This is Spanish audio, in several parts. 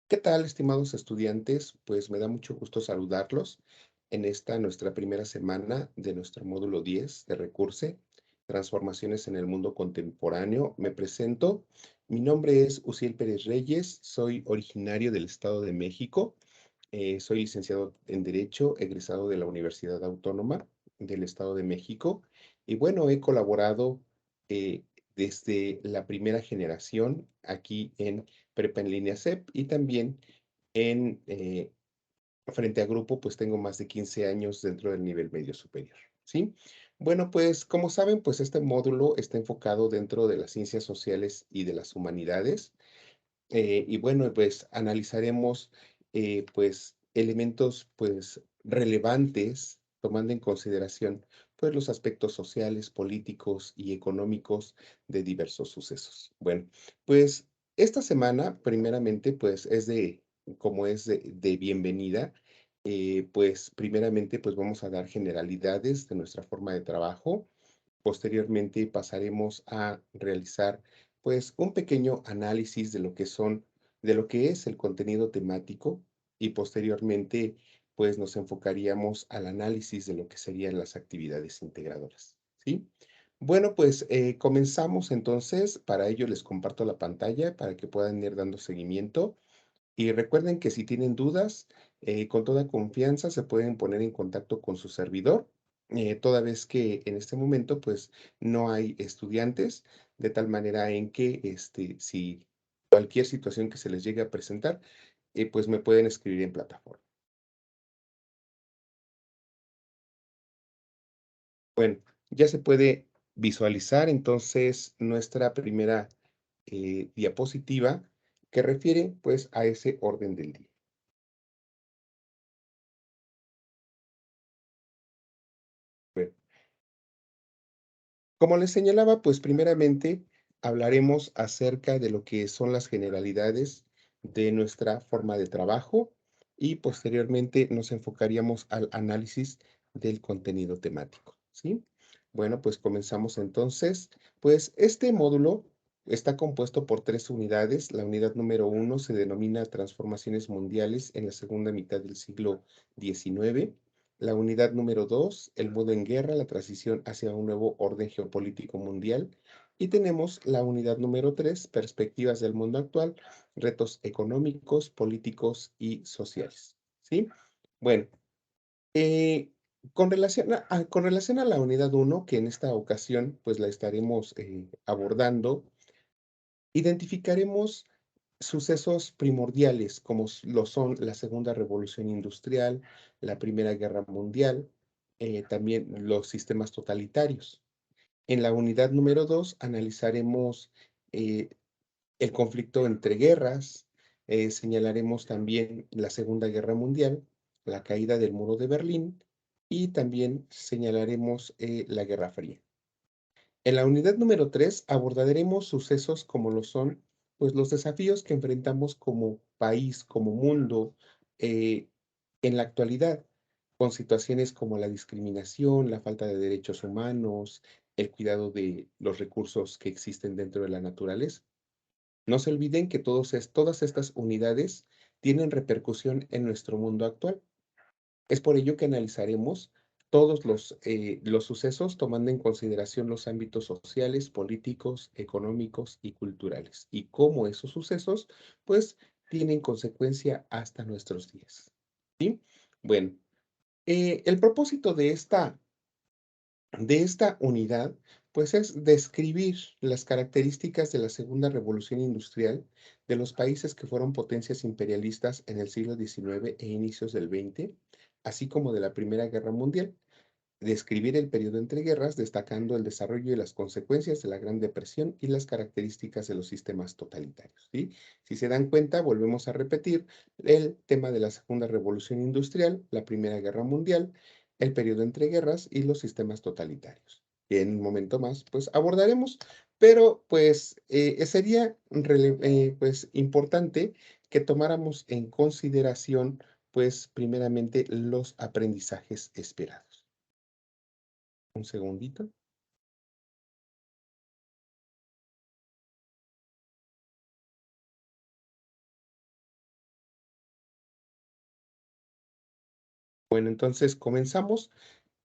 ¿Qué tal, estimados estudiantes? Pues me da mucho gusto saludarlos en esta nuestra primera semana de nuestro módulo 10 de Recurse, Transformaciones en el Mundo Contemporáneo. Me presento. Mi nombre es Uciel Pérez Reyes, soy originario del Estado de México. Soy licenciado en Derecho, egresado de la Universidad Autónoma del Estado de México. Y bueno, he colaborado eh, desde la primera generación aquí en Prepa en Línea CEP y también en frente a grupo, pues tengo más de 15 años dentro del nivel medio superior, ¿sí? Bueno, pues como saben, pues este módulo está enfocado dentro de las ciencias sociales y de las humanidades. Y bueno, pues analizaremos pues elementos pues relevantes tomando en consideración pues los aspectos sociales, políticos y económicos de diversos sucesos. Bueno, pues esta semana primeramente pues como es de bienvenida, pues primeramente pues vamos a dar generalidades de nuestra forma de trabajo. Posteriormente pasaremos a realizar pues un pequeño análisis de lo que es el contenido temático y posteriormente pues nos enfocaríamos al análisis de lo que serían las actividades integradoras, ¿sí? Bueno, pues comenzamos entonces. Para ello les comparto la pantalla para que puedan ir dando seguimiento. Y recuerden que si tienen dudas, con toda confianza se pueden poner en contacto con su servidor, toda vez que en este momento, pues, no hay estudiantes, de tal manera en que, si cualquier situación que se les llegue a presentar, pues, me pueden escribir en plataforma. Bueno, ya se puede visualizar entonces nuestra primera, diapositiva que refiere, pues, a ese orden del día. Bueno. Como les señalaba, pues primeramente hablaremos acerca de lo que son las generalidades de nuestra forma de trabajo y posteriormente nos enfocaríamos al análisis del contenido temático, ¿sí? Bueno, pues comenzamos entonces. Pues este módulo está compuesto por tres unidades. La unidad número uno se denomina Transformaciones Mundiales en la segunda mitad del siglo XIX. La unidad número 2, el mundo en guerra, la transición hacia un nuevo orden geopolítico mundial. Y tenemos la unidad número 3, perspectivas del mundo actual, retos económicos, políticos y sociales. ¿Sí? Bueno, eh, con relación a la unidad uno, que en esta ocasión pues la estaremos abordando, identificaremos sucesos primordiales como lo son la Segunda Revolución Industrial, la Primera Guerra Mundial, también los sistemas totalitarios. En la unidad número 2 analizaremos eh, el conflicto entre guerras, señalaremos también la Segunda Guerra Mundial, la caída del muro de Berlín y también señalaremos la Guerra Fría. En la unidad número 3 abordaremos sucesos como lo son, pues, los desafíos que enfrentamos como país, como mundo, eh, en la actualidad, con situaciones como la discriminación, la falta de derechos humanos, el cuidado de los recursos que existen dentro de la naturaleza. No se olviden que todas estas unidades tienen repercusión en nuestro mundo actual. Es por ello que analizaremos todos los sucesos tomando en consideración los ámbitos sociales, políticos, económicos y culturales, y cómo esos sucesos, pues, tienen consecuencia hasta nuestros días, ¿sí? Bueno, el propósito de esta unidad, pues, es describir las características de la Segunda Revolución Industrial de los países que fueron potencias imperialistas en el siglo XIX e inicios del XX, así como de la Primera Guerra Mundial. Describir el periodo entre guerras, destacando el desarrollo y las consecuencias de la Gran Depresión y las características de los sistemas totalitarios, ¿sí? Si se dan cuenta, volvemos a repetir el tema de la Segunda Revolución Industrial, la Primera Guerra Mundial, el periodo entre guerras y los sistemas totalitarios. Que en un momento más, pues abordaremos, pero pues sería pues importante que tomáramos en consideración, pues primeramente los aprendizajes esperados. Un segundito. Bueno, entonces comenzamos.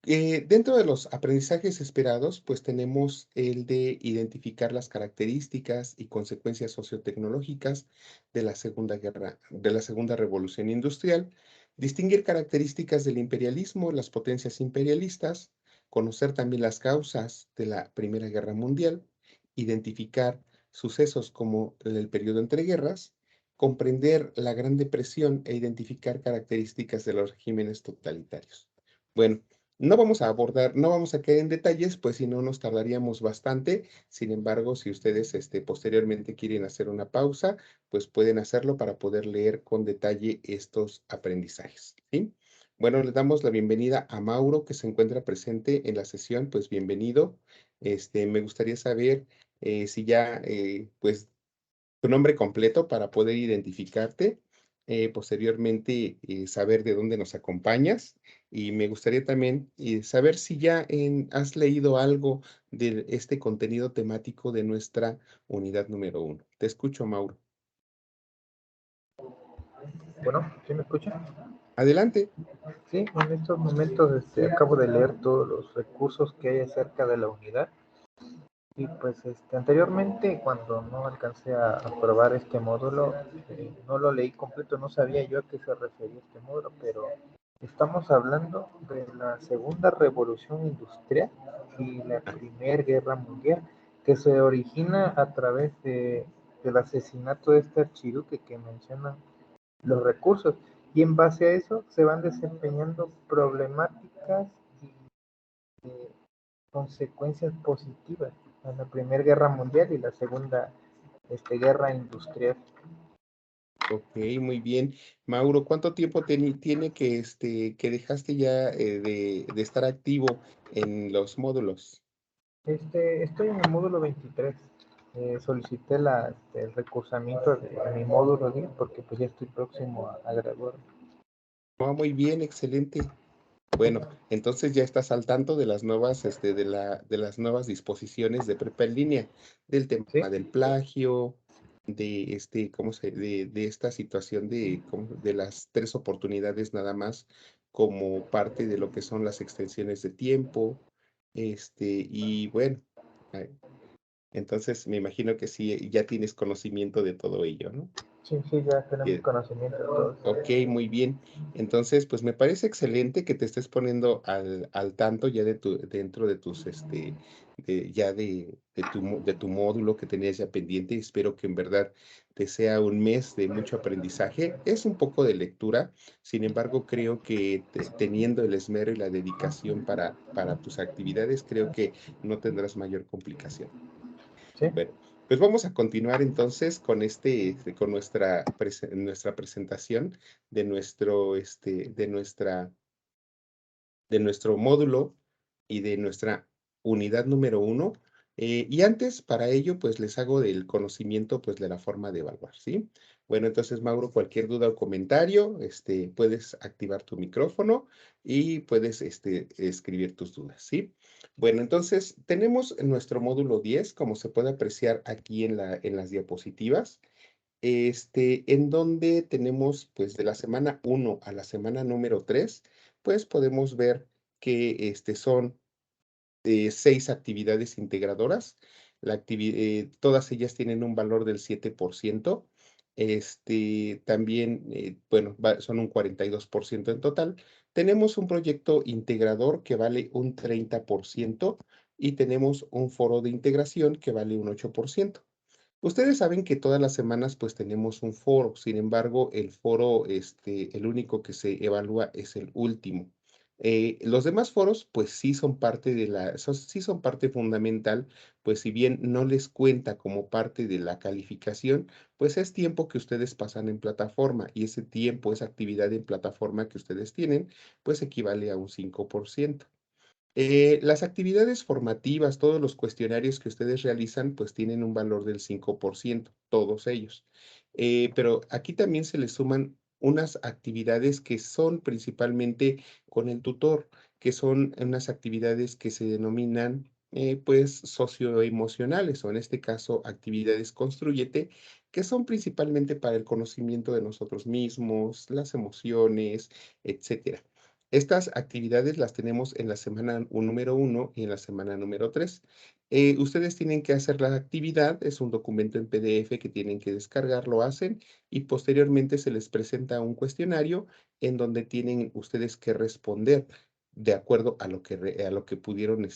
Dentro de los aprendizajes esperados, pues tenemos el de identificar las características y consecuencias sociotecnológicas de la Segunda Revolución Industrial, distinguir características del imperialismo, las potencias imperialistas, conocer también las causas de la Primera Guerra Mundial, identificar sucesos como el periodo entre guerras, comprender la Gran Depresión e identificar características de los regímenes totalitarios. Bueno, no vamos a caer en detalles, pues si no nos tardaríamos bastante. Sin embargo, si ustedes posteriormente quieren hacer una pausa, pues pueden hacerlo para poder leer con detalle estos aprendizajes, ¿sí? Bueno, le damos la bienvenida a Mauro, que se encuentra presente en la sesión. Pues bienvenido. Me gustaría saber si ya, pues, tu nombre completo para poder identificarte, posteriormente saber de dónde nos acompañas y me gustaría también saber si ya has leído algo de este contenido temático de nuestra unidad número 1. Te escucho, Mauro. Bueno, ¿sí me escucha? Adelante. Sí, en estos momentos acabo de leer todos los recursos que hay acerca de la unidad y pues anteriormente cuando no alcancé a probar este módulo, no lo leí completo, no sabía yo a qué se refería este módulo, pero estamos hablando de la Segunda Revolución Industrial y la Ah, Primera Guerra Mundial, que se origina a través del asesinato de este archiduque que menciona los recursos y en base a eso se van desempeñando problemáticas y consecuencias positivas en la Primera Guerra Mundial y la Segunda Guerra Industrial. ok, muy bien. Mauro, ¿cuánto tiempo tiene que dejaste ya de estar activo en los módulos? Estoy en el módulo 23. Solicité el recursamiento de mi módulo 10 porque pues ya estoy próximo a graduarme. Muy bien, excelente. Bueno, entonces ya estás al tanto de las nuevas, de las nuevas disposiciones de prepa en línea, del tema ¿Sí? del plagio, de de esta situación de las 3 oportunidades nada más como parte de lo que son las extensiones de tiempo, y bueno, eh, entonces me imagino que sí, ya tienes conocimiento de todo ello, ¿no? Sí, sí, ya tenemos conocimiento de todo eso. Ok, muy bien. Entonces, pues me parece excelente que te estés poniendo al tanto ya dentro de tus, ya de tu módulo que tenías ya pendiente. Espero que en verdad te sea un mes de mucho aprendizaje. Es un poco de lectura, sin embargo, creo que teniendo el esmero y la dedicación para tus actividades, creo que no tendrás mayor complicación. ¿Sí? Bueno, pues vamos a continuar entonces con con nuestra presentación de de nuestro módulo y de nuestra unidad número 1. Y antes, para ello, pues les hago del conocimiento, pues de la forma de evaluar, ¿sí? Bueno, entonces, Mauro, cualquier duda o comentario, puedes activar tu micrófono y puedes, escribir tus dudas, ¿sí? Bueno, entonces, tenemos nuestro módulo 10, como se puede apreciar aquí en las diapositivas, en donde tenemos, pues, de la semana 1 a la semana número 3, pues, podemos ver que, son 6 actividades integradoras. Todas ellas tienen un valor del 7%. También, bueno, son un 42% en total. Tenemos un proyecto integrador que vale un 30% y tenemos un foro de integración que vale un 8%. Ustedes saben que todas las semanas pues tenemos un foro, sin embargo, el foro, el único que se evalúa es el último. Los demás foros pues sí son parte sí son parte fundamental, pues si bien no les cuenta como parte de la calificación, pues es tiempo que ustedes pasan en plataforma y ese tiempo, esa actividad en plataforma que ustedes tienen, pues equivale a un 5%. Las actividades formativas, todos los cuestionarios que ustedes realizan, pues tienen un valor del 5%, todos ellos. Pero aquí también se les suman unas actividades que son principalmente con el tutor, que son unas actividades que se denominan, pues, socioemocionales, o en este caso, actividades Constrúyete, que son principalmente para el conocimiento de nosotros mismos, las emociones, etcétera. Estas actividades las tenemos en la semana número 1 y en la semana número 3. Ustedes tienen que hacer la actividad, es un documento en PDF que tienen que descargar, lo hacen y posteriormente se les presenta un cuestionario en donde tienen ustedes que responder de acuerdo a lo que pudieron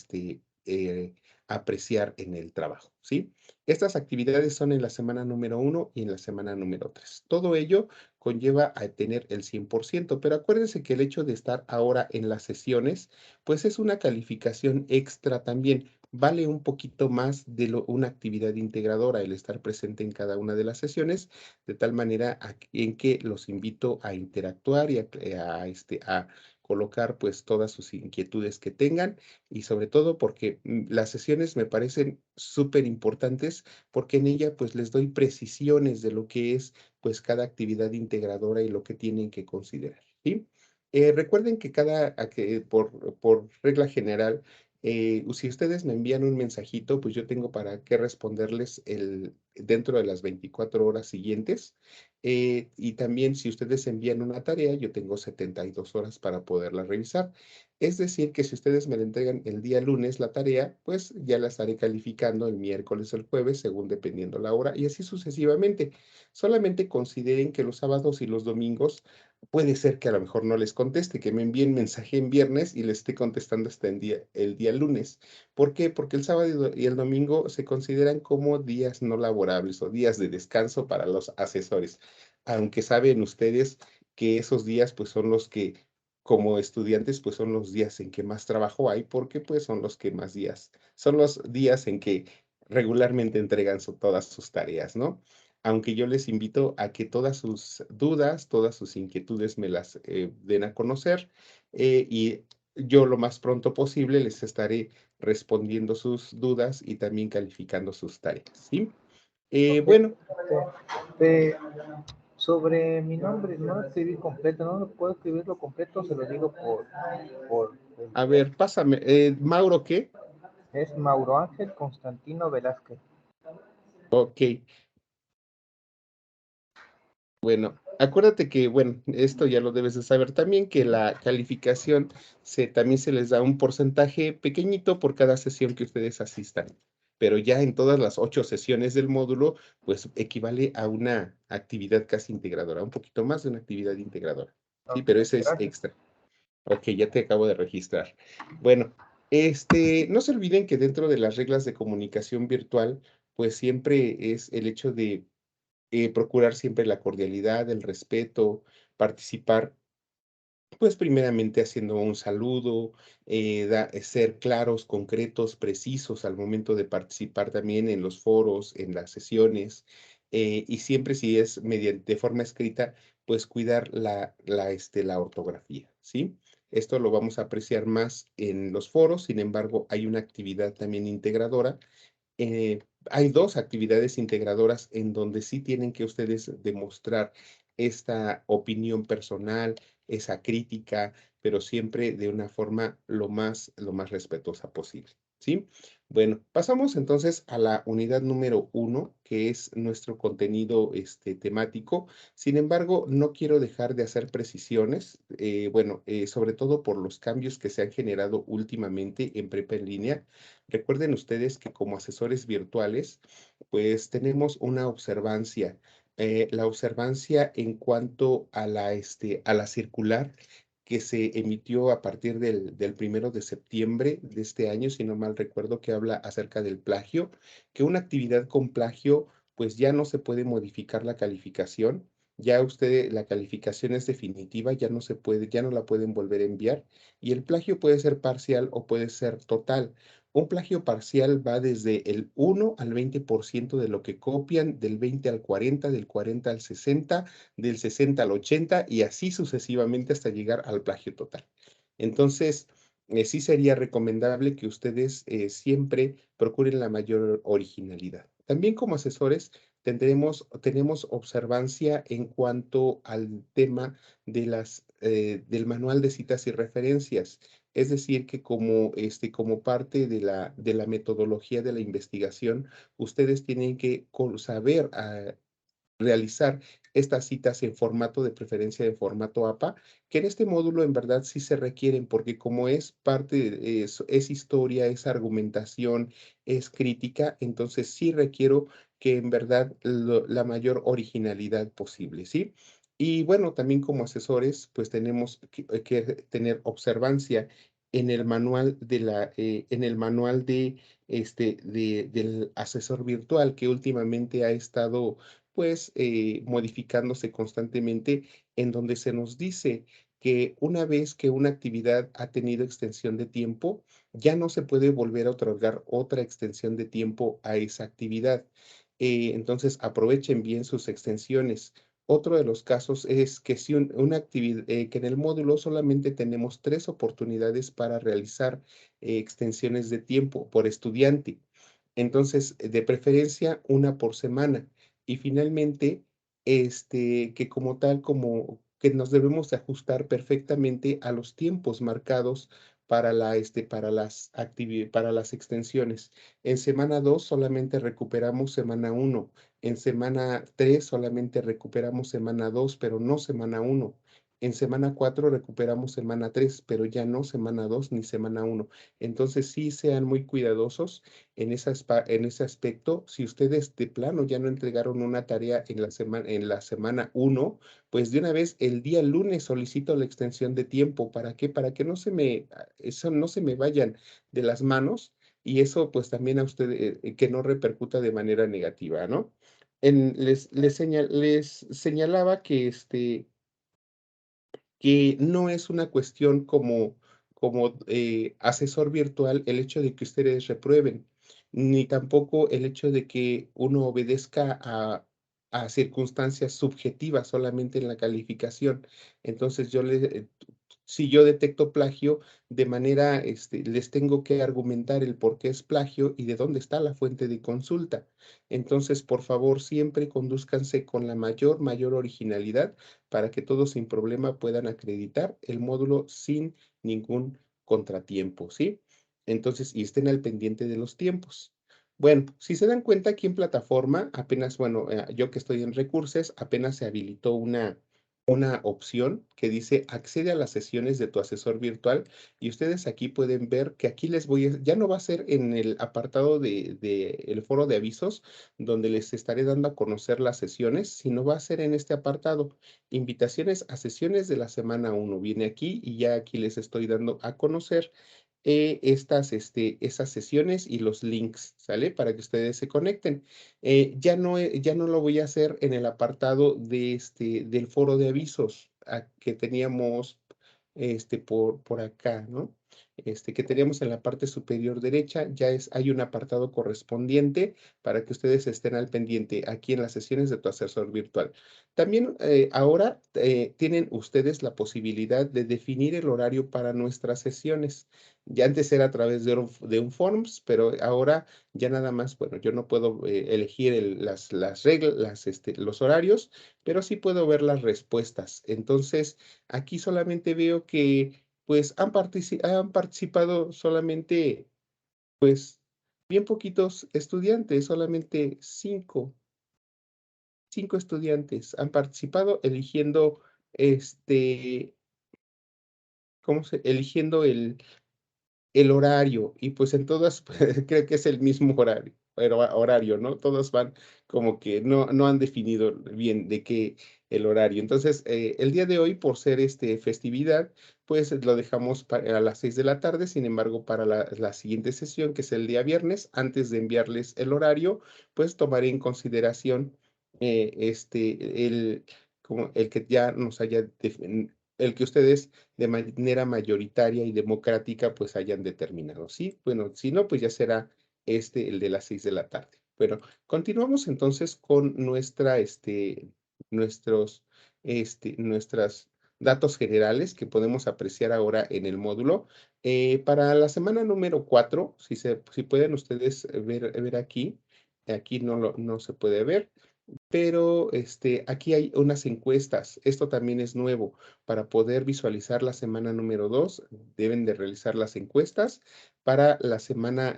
apreciar en el trabajo, ¿sí? Estas actividades son en la semana número 1 y en la semana número 3. Todo ello conlleva a tener el 100%, pero acuérdense que el hecho de estar ahora en las sesiones, pues es una calificación extra también. Vale un poquito más de una actividad integradora el estar presente en cada una de las sesiones, de tal manera en que los invito a interactuar y a colocar pues todas sus inquietudes que tengan y sobre todo porque las sesiones me parecen súper importantes porque en ella pues les doy precisiones de lo que es pues cada actividad integradora y lo que tienen que considerar, ¿sí? Recuerden que por regla general, si ustedes me envían un mensajito, pues yo tengo para qué responderles dentro de las 24 horas siguientes. Y también si ustedes envían una tarea, yo tengo 72 horas para poderla revisar. Es decir, que si ustedes me la entregan el día lunes la tarea, pues ya la estaré calificando el miércoles o el jueves, según dependiendo la hora, y así sucesivamente. Solamente consideren que los sábados y los domingos puede ser que a lo mejor no les conteste, que me envíen mensaje en viernes y les esté contestando hasta el día lunes. ¿Por qué? Porque el sábado y el domingo se consideran como días no laborables o días de descanso para los asesores, aunque saben ustedes que esos días pues son los que como estudiantes pues son los días en que más trabajo hay porque pues son los que más días, son los días en que regularmente entregan todas sus tareas, ¿no? Aunque yo les invito a que todas sus dudas, todas sus inquietudes me las den a conocer y yo lo más pronto posible les estaré respondiendo sus dudas y también calificando sus tareas, ¿sí? Ok, Bueno, sobre mi nombre, no lo escribí completo, no lo puedo escribirlo completo, se lo digo por el a chat. ver, pásame, Mauro, ¿qué? Es Mauro Ángel Constantino Velázquez. Ok, bueno, acuérdate que, bueno, esto ya lo debes de saber también, que la calificación también se les da un porcentaje pequeñito por cada sesión que ustedes asistan, pero ya en todas las 8 sesiones del módulo, pues equivale a una actividad casi integradora, un poquito más de una actividad integradora, ¿sí? Ok, Pero ese es gracias. extra. Ok, ya te acabo de registrar. Bueno, no se olviden que dentro de las reglas de comunicación virtual, pues siempre es el hecho de procurar siempre la cordialidad, el respeto, participar, pues primeramente haciendo un saludo, ser claros, concretos, precisos al momento de participar también en los foros, en las sesiones, y siempre si es mediante de forma escrita, pues cuidar la ortografía, ¿sí? Esto lo vamos a apreciar más en los foros, sin embargo, hay una actividad también integradora eh, hay dos actividades integradoras en donde sí tienen que ustedes demostrar esta opinión personal, esa crítica, pero siempre de una forma lo más respetuosa posible, ¿sí? Bueno, pasamos entonces a la unidad número 1, que es nuestro contenido temático. Sin embargo, no quiero dejar de hacer precisiones, sobre todo por los cambios que se han generado últimamente en prepa en línea. Recuerden ustedes que como asesores virtuales, pues tenemos una observancia. La observancia en cuanto a la circular que se emitió a partir del 1 de septiembre de este año, si no mal recuerdo, que habla acerca del plagio, que una actividad con plagio, pues ya no se puede modificar la calificación. Ya la calificación es definitiva, ya no se puede, ya no la pueden volver a enviar. Y el plagio puede ser parcial o puede ser total. Un plagio parcial va desde el 1 al 20% de lo que copian, del 20 al 40, del 40 al 60, del 60 al 80 y así sucesivamente hasta llegar al plagio total. Entonces, sí sería recomendable que ustedes siempre procuren la mayor originalidad. También como asesores tenemos observancia en cuanto al tema del manual de citas y referencias. Es decir, que como parte de la metodología de la investigación, ustedes tienen que saber realizar estas citas en formato de preferencia de formato APA, que en este módulo en verdad sí se requieren, porque como es parte, es historia, es argumentación, es crítica, entonces sí requiero que en verdad la mayor originalidad posible, ¿sí? Y bueno, también como asesores, pues tenemos que tener observancia en el manual en el manual del asesor virtual que últimamente ha estado pues modificándose constantemente, en donde se nos dice que una vez que una actividad ha tenido extensión de tiempo, ya no se puede volver a otorgar otra extensión de tiempo a esa actividad. Entonces, aprovechen bien sus extensiones. Otro de los casos es que si una actividad, que en el módulo solamente tenemos 3 oportunidades para realizar extensiones de tiempo por estudiante. Entonces, de preferencia, una por semana. Y finalmente, que como tal, como que nos debemos de ajustar perfectamente a los tiempos marcados para las extensiones. En semana 2 solamente recuperamos semana 1. En semana 3 solamente recuperamos semana 2, pero no semana 1. En semana 4 recuperamos semana 3, pero ya no semana 2 ni semana 1. Entonces sí sean muy cuidadosos en ese aspecto. Si ustedes de plano ya no entregaron una tarea en la semana 1, pues de una vez el día lunes solicito la extensión de tiempo. ¿Para qué? Para que eso no se me vayan de las manos y eso pues también a ustedes que no repercuta de manera negativa, ¿no? Les señalaba que no es una cuestión como asesor virtual el hecho de que ustedes reprueben, ni tampoco el hecho de que uno obedezca a circunstancias subjetivas solamente en la calificación. Entonces, si yo detecto plagio, de manera, les tengo que argumentar el por qué es plagio y de dónde está la fuente de consulta. Entonces, por favor, siempre condúzcanse con la mayor originalidad para que todos sin problema puedan acreditar el módulo sin ningún contratiempo, ¿sí? Entonces, y estén al pendiente de los tiempos. Bueno, si se dan cuenta aquí en plataforma, apenas, bueno, yo que estoy en recursos, apenas se habilitó una opción que dice accede a las sesiones de tu asesor virtual y ustedes aquí pueden ver que aquí ya no va a ser en el apartado de el foro de avisos donde les estaré dando a conocer las sesiones, sino va a ser en este apartado. Invitaciones a sesiones de la semana 1. Viene aquí y ya aquí les estoy dando a conocer esas sesiones y los links, ¿sale? Para que ustedes se conecten. Ya no lo voy a hacer en el apartado del foro de avisos que teníamos por acá, ¿no? Que teníamos en la parte superior derecha, hay un apartado correspondiente para que ustedes estén al pendiente aquí en las sesiones de tu asesor virtual. También ahora tienen ustedes la posibilidad de definir el horario para nuestras sesiones. Ya antes era a través de un Forms, pero ahora ya nada más, bueno, yo no puedo elegir las reglas, los horarios, pero sí puedo ver las respuestas. Entonces, aquí solamente veo que pues han participado solamente pues bien poquitos estudiantes, solamente cinco estudiantes han participado eligiendo eligiendo el horario, y pues en todas creo que es el mismo horario, pero horario, ¿no? Todos van como que no han definido bien de qué el horario. Entonces, el día de hoy, por ser festividad, pues lo dejamos a las 6 de la tarde. Sin embargo, para la siguiente sesión, que es el día viernes, antes de enviarles el horario, pues tomaré en consideración como el que ya nos haya el que ustedes de manera mayoritaria y democrática pues hayan determinado, ¿sí? Bueno, si no, pues ya será el de las 6 de la tarde. Bueno, continuamos entonces con nuestros, nuestras datos generales que podemos apreciar ahora en el módulo. Para la semana número 4, si pueden ustedes ver aquí, aquí no se puede ver, pero aquí hay unas encuestas. Esto también es nuevo. Para poder visualizar la semana número 2, deben de realizar las encuestas. Para la semana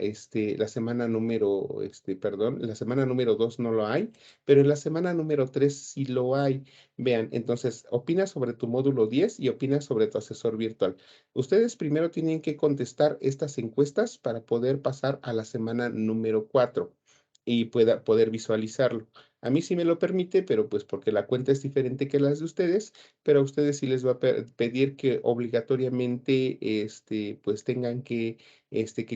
número, perdón, la semana número 2 no lo hay, pero en la semana número 3 sí lo hay. Vean, entonces, opina sobre tu módulo 10 y opina sobre tu asesor virtual. Ustedes primero tienen que contestar estas encuestas para poder pasar a la semana número 4 y poder visualizarlo. A mí sí me lo permite, pero pues porque la cuenta es diferente que las de ustedes, pero a ustedes sí les va a pedir que obligatoriamente, pues tengan que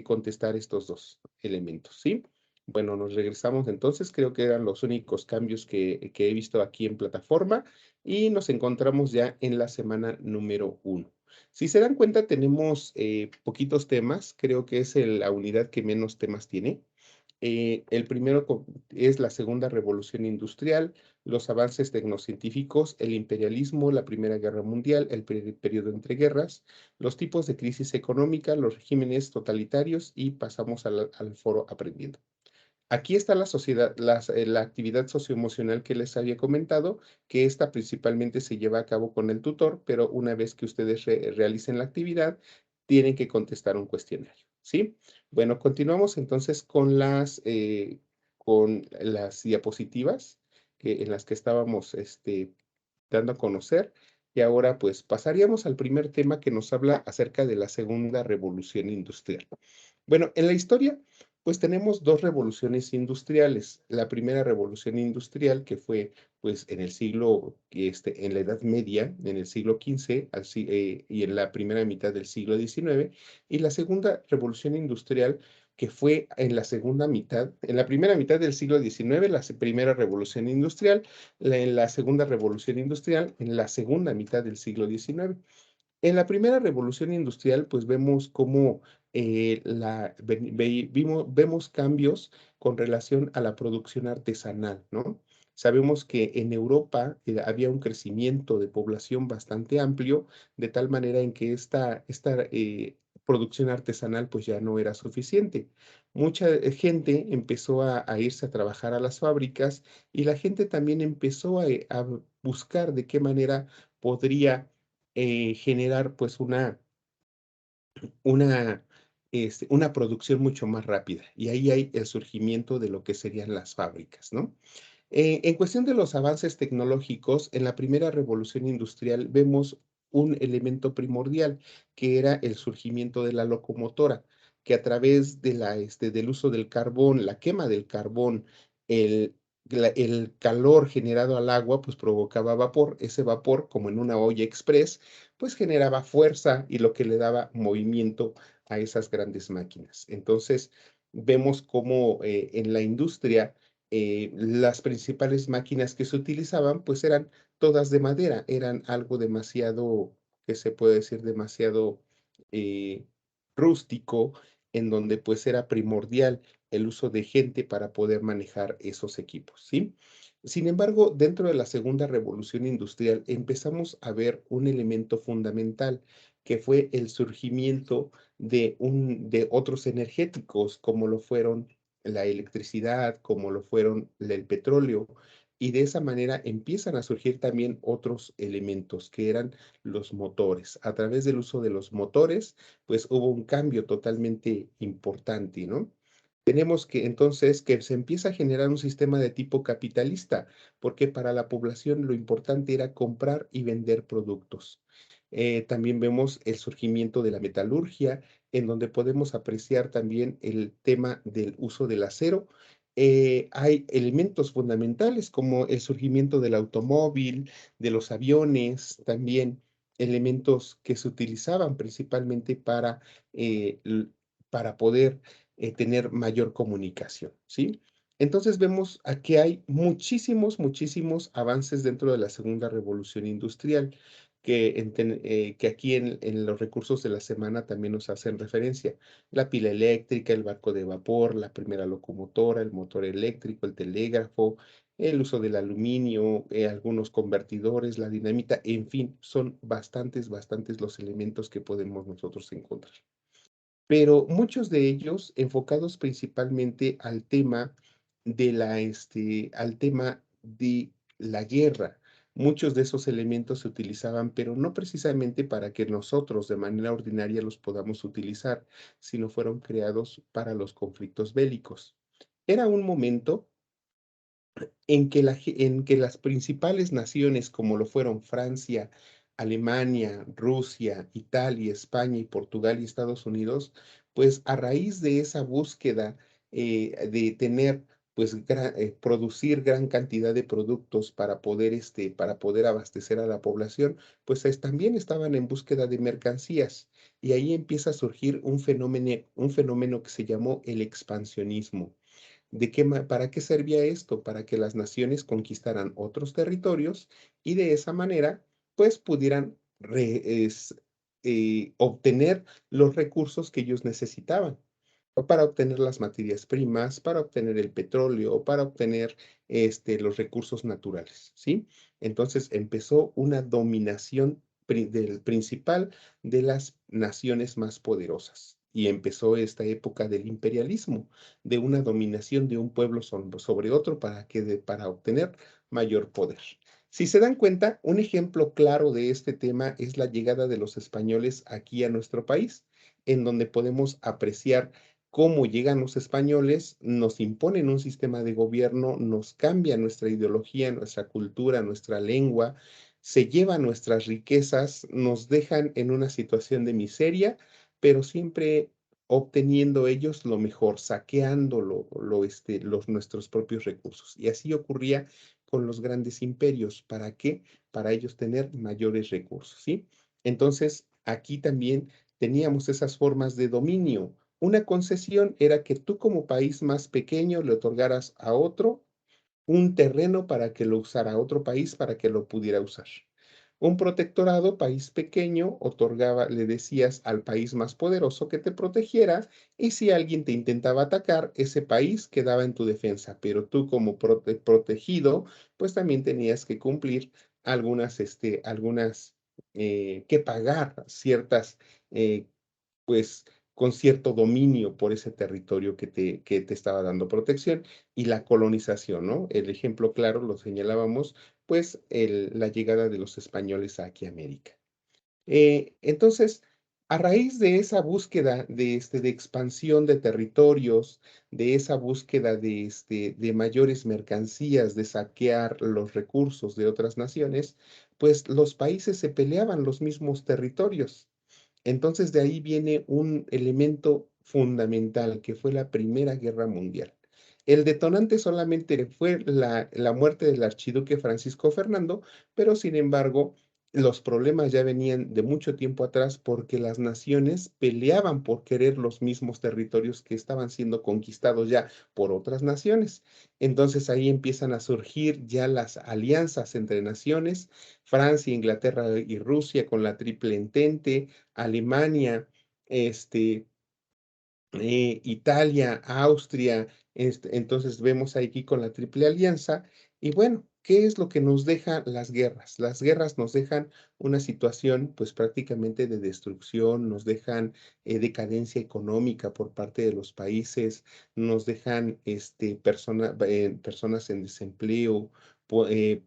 contestar estos dos elementos, ¿sí? Bueno, nos regresamos entonces, creo que eran los únicos cambios que he visto aquí en plataforma y nos encontramos ya en la semana número 1. Si se dan cuenta, tenemos poquitos temas, creo que es la unidad que menos temas tiene. El primero es la segunda revolución industrial, los avances tecnocientíficos, el imperialismo, la Primera Guerra Mundial, el periodo entre guerras, los tipos de crisis económica, los regímenes totalitarios y pasamos al foro aprendiendo. Aquí está la sociedad, la actividad socioemocional que les había comentado, que esta principalmente se lleva a cabo con el tutor, pero una vez que ustedes realicen la actividad, tienen que contestar un cuestionario, ¿sí? Bueno, continuamos entonces con las diapositivas en las que estábamos dando a conocer. Y ahora pues pasaríamos al primer tema que nos habla acerca de la segunda revolución industrial. Bueno, en la historia, pues tenemos dos revoluciones industriales. La primera revolución industrial, que fue pues en el en la Edad Media, en el siglo XV y en la primera mitad del siglo XIX, y la segunda revolución industrial, que fue en la primera mitad del siglo XIX, la primera revolución industrial, en la segunda revolución industrial, en la segunda mitad del siglo XIX. En la primera revolución industrial, pues vemos cómo vemos cambios con relación a la producción artesanal, ¿no? Sabemos que en Europa había un crecimiento de población bastante amplio, de tal manera en que esta producción artesanal pues ya no era suficiente. Mucha gente empezó a irse a trabajar a las fábricas y la gente también empezó a buscar de qué manera podría generar pues una, una producción mucho más rápida. Y ahí hay el surgimiento de lo que serían las fábricas, ¿no? En cuestión de los avances tecnológicos, en la primera revolución industrial vemos un elemento primordial, que era el surgimiento de la locomotora, que a través del uso del carbón, la quema del carbón, el, el calor generado al agua, pues provocaba vapor. Ese vapor, como en una olla express, pues generaba fuerza y lo que le daba movimiento a esas grandes máquinas. Entonces, vemos cómo en la industria las principales máquinas que se utilizaban, pues eran todas de madera, eran algo demasiado, que se puede decir, demasiado eh, rústico, en donde pues era primordial el uso de gente para poder manejar esos equipos, ¿sí? Sin embargo, dentro de la segunda revolución industrial empezamos a ver un elemento fundamental, que fue el surgimiento de otros energéticos, como lo fueron la electricidad, como lo fueron el petróleo, y de esa manera empiezan a surgir también otros elementos que eran los motores. A través del uso de los motores, pues hubo un cambio totalmente importante, ¿no? Tenemos que entonces que se empieza a generar un sistema de tipo capitalista, porque para la población lo importante era comprar y vender productos. También vemos el surgimiento de la metalurgia, en donde podemos apreciar también el tema del uso del acero. Hay elementos fundamentales como el surgimiento del automóvil, de los aviones, también elementos que se utilizaban principalmente eh, l- para poder tener mayor comunicación, ¿sí? Entonces vemos que hay muchísimos, muchísimos avances dentro de la segunda revolución industrial que aquí en los recursos de la semana también nos hacen referencia. La pila eléctrica, el barco de vapor, la primera locomotora, el motor eléctrico, el telégrafo, el uso del aluminio, algunos convertidores, la dinamita, en fin, son bastantes, bastantes los elementos que podemos nosotros encontrar. Pero muchos de ellos enfocados principalmente al tema de la guerra. Muchos de esos elementos se utilizaban, pero no precisamente para que nosotros de manera ordinaria los podamos utilizar, sino fueron creados para los conflictos bélicos. Era un momento en que las principales naciones, como lo fueron Francia, Alemania, Rusia, Italia, España y Portugal y Estados Unidos, pues a raíz de esa búsqueda de tener, pues producir gran cantidad de productos para poder abastecer a la población, pues también estaban en búsqueda de mercancías. Y ahí empieza a surgir un fenómeno que se llamó el expansionismo. ¿Para qué servía esto? Para que las naciones conquistaran otros territorios y de esa manera, pues pudieran obtener los recursos que ellos necesitaban, o para obtener las materias primas, para obtener el petróleo, o para obtener los recursos naturales, ¿sí? Entonces empezó una dominación principal de las naciones más poderosas. Y empezó esta época del imperialismo, de una dominación de un pueblo sobre otro para obtener mayor poder. Si se dan cuenta, un ejemplo claro de este tema es la llegada de los españoles aquí a nuestro país, en donde podemos apreciar cómo llegan los españoles, nos imponen un sistema de gobierno, nos cambia nuestra ideología, nuestra cultura, nuestra lengua, se llevan nuestras riquezas, nos dejan en una situación de miseria, pero siempre obteniendo ellos lo mejor, saqueando nuestros propios recursos. Y así ocurría con los grandes imperios. ¿Para qué? Para ellos tener mayores recursos, ¿sí? Entonces, aquí también teníamos esas formas de dominio. Una concesión era que tú como país más pequeño le otorgaras a otro un terreno para que lo usara otro país para que lo pudiera usar. Un protectorado, país pequeño, otorgaba, le decías al país más poderoso que te protegiera y si alguien te intentaba atacar, ese país quedaba en tu defensa, pero tú como protegido, pues también tenías que cumplir que pagar ciertas eh, pues con cierto dominio por ese territorio que te estaba dando protección y la colonización, ¿no? El ejemplo claro lo señalábamos, pues la llegada de los españoles aquí a América. Entonces, a raíz de esa búsqueda de expansión de territorios, de esa búsqueda de mayores mercancías, de saquear los recursos de otras naciones, pues los países se peleaban los mismos territorios. Entonces de ahí viene un elemento fundamental que fue la Primera Guerra Mundial. El detonante solamente fue la muerte del archiduque Francisco Fernando, pero sin embargo los problemas ya venían de mucho tiempo atrás porque las naciones peleaban por querer los mismos territorios que estaban siendo conquistados ya por otras naciones. Entonces ahí empiezan a surgir ya las alianzas entre naciones, Francia, Inglaterra y Rusia con la Triple Entente, Alemania, este, Italia, Austria, entonces vemos aquí con la Triple Alianza. Y bueno, ¿qué es lo que nos deja las guerras? Las guerras nos dejan una situación pues prácticamente de destrucción, nos dejan decadencia económica por parte de los países, nos dejan personas en desempleo,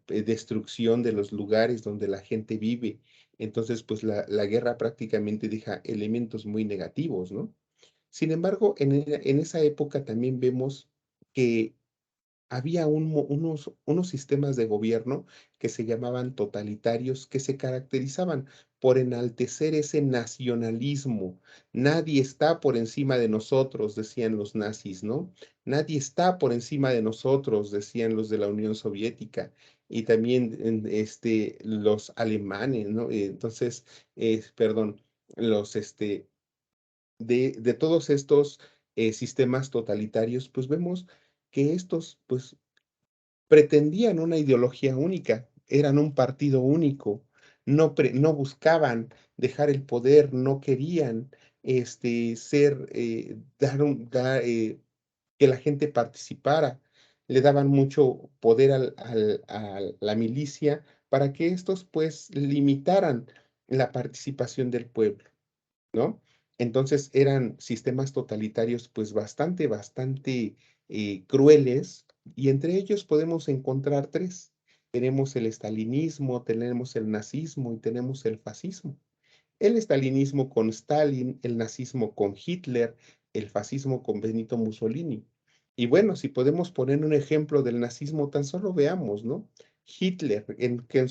destrucción de los lugares donde la gente vive. Entonces, pues la guerra prácticamente deja elementos muy negativos, ¿no? Sin embargo, en esa época también vemos que había unos sistemas de gobierno que se llamaban totalitarios, que se caracterizaban por enaltecer ese nacionalismo. Nadie está por encima de nosotros, decían los nazis, ¿no? Nadie está por encima de nosotros, decían los de la Unión Soviética. Y también los alemanes, ¿no? Entonces, perdón, los, de todos estos sistemas totalitarios, pues vemos que estos, pues, pretendían una ideología única, eran un partido único, no buscaban dejar el poder, no querían que la gente participara, le daban mucho poder a la milicia para que estos pues limitaran la participación del pueblo. ¿No? Entonces eran sistemas totalitarios pues bastante crueles, y entre ellos podemos encontrar tres. Tenemos el estalinismo, tenemos el nazismo y tenemos el fascismo. El estalinismo con Stalin, el nazismo con Hitler, el fascismo con Benito Mussolini. Y bueno, si podemos poner un ejemplo del nazismo, tan solo veamos, ¿no? Hitler,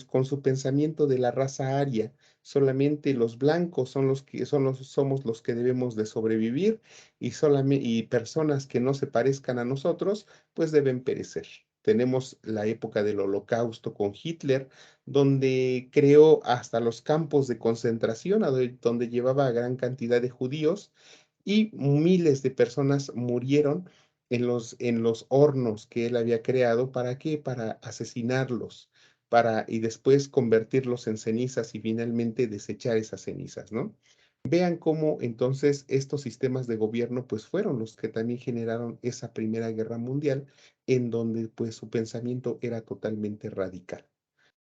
con su pensamiento de la raza aria, solamente los blancos son los que somos los que debemos de sobrevivir y solamente y personas que no se parezcan a nosotros, pues deben perecer. Tenemos la época del Holocausto con Hitler, donde creó hasta los campos de concentración, donde llevaba a gran cantidad de judíos y miles de personas murieron en los hornos que él había creado. ¿Para qué? Para asesinarlos, y después convertirlos en cenizas y finalmente desechar esas cenizas, ¿no? Vean cómo entonces estos sistemas de gobierno pues fueron los que también generaron esa Primera Guerra Mundial, en donde pues su pensamiento era totalmente radical,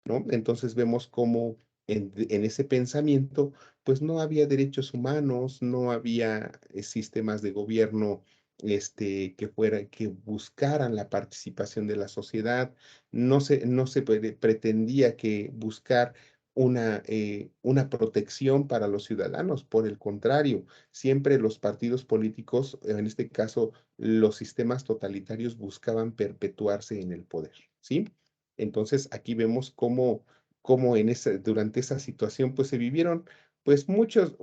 ¿no? Entonces vemos cómo en ese pensamiento, pues no había derechos humanos, no había sistemas de gobierno que buscaran la participación de la sociedad, no se pretendía que buscar una protección para los ciudadanos. Por el contrario, siempre los partidos políticos, en este caso los sistemas totalitarios, buscaban perpetuarse en el poder, ¿sí? Entonces aquí vemos cómo durante esa situación pues se vivieron pues muchas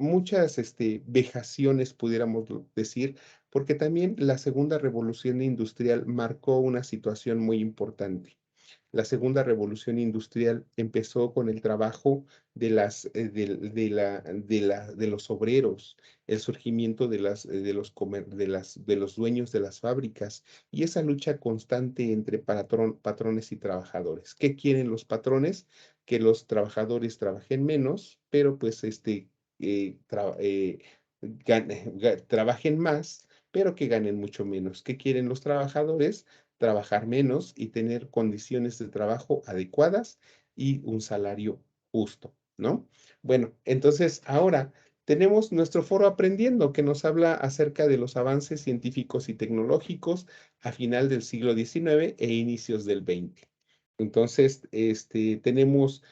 vejaciones, pudiéramos decir, porque también la segunda revolución industrial marcó una situación muy importante. La segunda revolución industrial empezó con el trabajo de los obreros, el surgimiento de los dueños de las fábricas y esa lucha constante entre patrones y trabajadores. ¿Qué quieren los patrones? Que los trabajadores trabajen menos, pero pues eh, tra- eh, trabajen más, pero que ganen mucho menos. ¿Qué quieren los trabajadores? Trabajar menos y tener condiciones de trabajo adecuadas y un salario justo, ¿no? Bueno, entonces ahora tenemos nuestro foro Aprendiendo, que nos habla acerca de los avances científicos y tecnológicos a final del siglo XIX e inicios del XX. Entonces, tenemos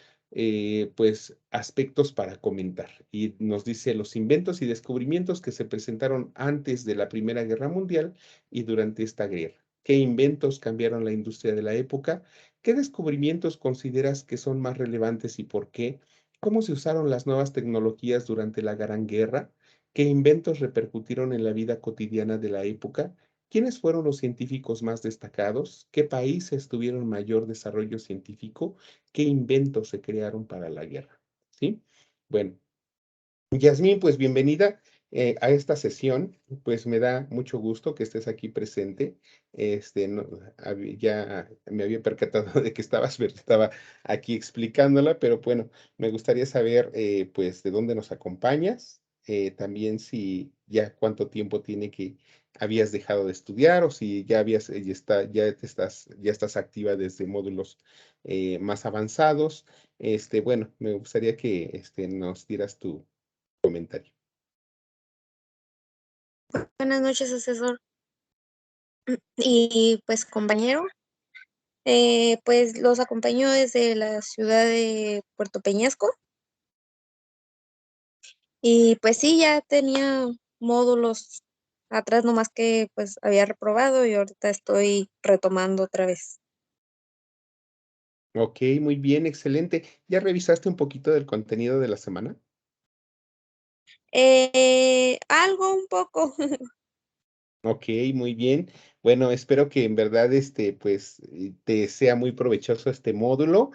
pues aspectos para comentar y nos dice los inventos y descubrimientos que se presentaron antes de la Primera Guerra Mundial y durante esta guerra. ¿Qué inventos cambiaron la industria de la época? ¿Qué descubrimientos consideras que son más relevantes y por qué? ¿Cómo se usaron las nuevas tecnologías durante la Gran Guerra? ¿Qué inventos repercutieron en la vida cotidiana de la época? ¿Quiénes fueron los científicos más destacados? ¿Qué países tuvieron mayor desarrollo científico? ¿Qué inventos se crearon para la guerra? ¿Sí? Bueno, Yasmín, pues bienvenida a esta sesión. Pues me da mucho gusto que estés aquí presente. Ya me había percatado de que estaba aquí explicándola, pero bueno, me gustaría saber pues de dónde nos acompañas. También si ya cuánto tiempo tiene que habías dejado de estudiar o si ya ya estás activa desde módulos más avanzados. Bueno, me gustaría que nos dieras tu comentario. Buenas noches, asesor. Y pues compañero, pues los acompaño desde la ciudad de Puerto Peñasco. Y pues sí, ya tenía módulos atrás, nomás que pues había reprobado y ahorita estoy retomando otra vez. Ok, muy bien, excelente. ¿Ya revisaste un poquito del contenido de la semana? Algo un poco. Ok, muy bien. Bueno, espero que en verdad pues, te sea muy provechoso este módulo.